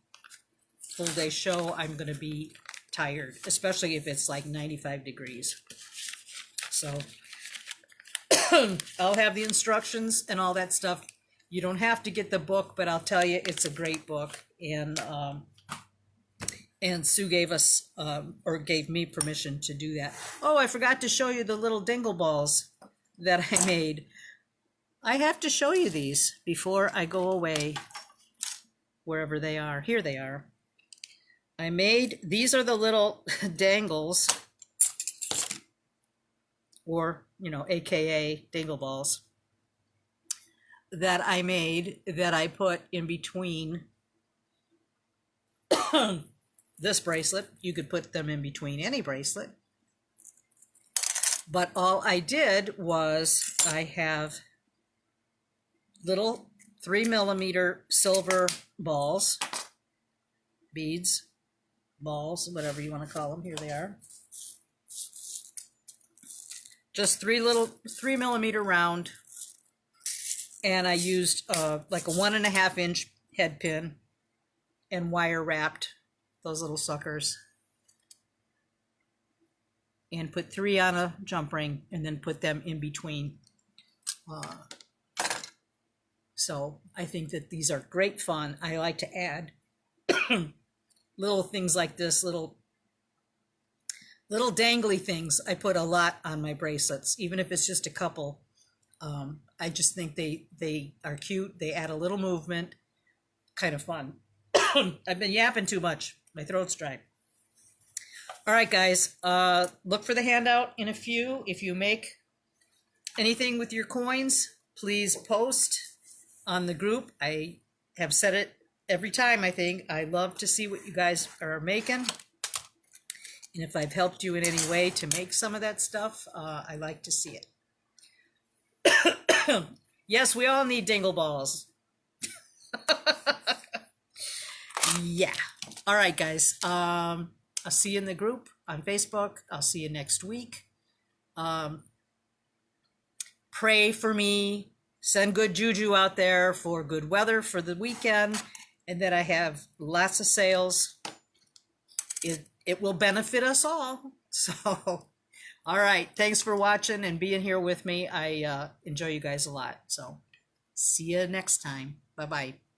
full day show, I'm going to be tired, especially if it's like 95 degrees. So I'll have the instructions and all that stuff. You don't have to get the book, but I'll tell you, it's a great book. And Sue gave us, or gave me permission to do that. Oh, I forgot to show you the little dingle balls that I made. I have to show you these before I go away, wherever they are. Here they are. I made, these are the little dangles, or, you know, AKA dingle balls, that I made, that I put in between this bracelet. You could put them in between any bracelet. But all I did was I have little 3mm silver balls, beads, balls, whatever you want to call them. Here they are. Just 3mm round. And I used like a 1.5-inch head pin and wire wrapped those little suckers, and put 3 on a jump ring, and then put them in between. So I think that these are great fun. I like to add little things like this, little dangly things. I put a lot on my bracelets, even if it's just a couple. I just think they are cute. They add a little movement, kind of fun. I've been yapping too much. My throat's dry. All right, guys, look for the handout in a few. If you make anything with your coins, please post on the group. I have said it every time, I think. I love to see what you guys are making. And if I've helped you in any way to make some of that stuff, I like to see it. Yes, we all need dingle balls. Yeah. All right, guys. I'll see you in the group on Facebook. I'll see you next week. Pray for me. Send good juju out there for good weather for the weekend, and that I have lots of sales. It will benefit us all. So, all right. Thanks for watching and being here with me. I enjoy you guys a lot. So, see you next time. Bye-bye.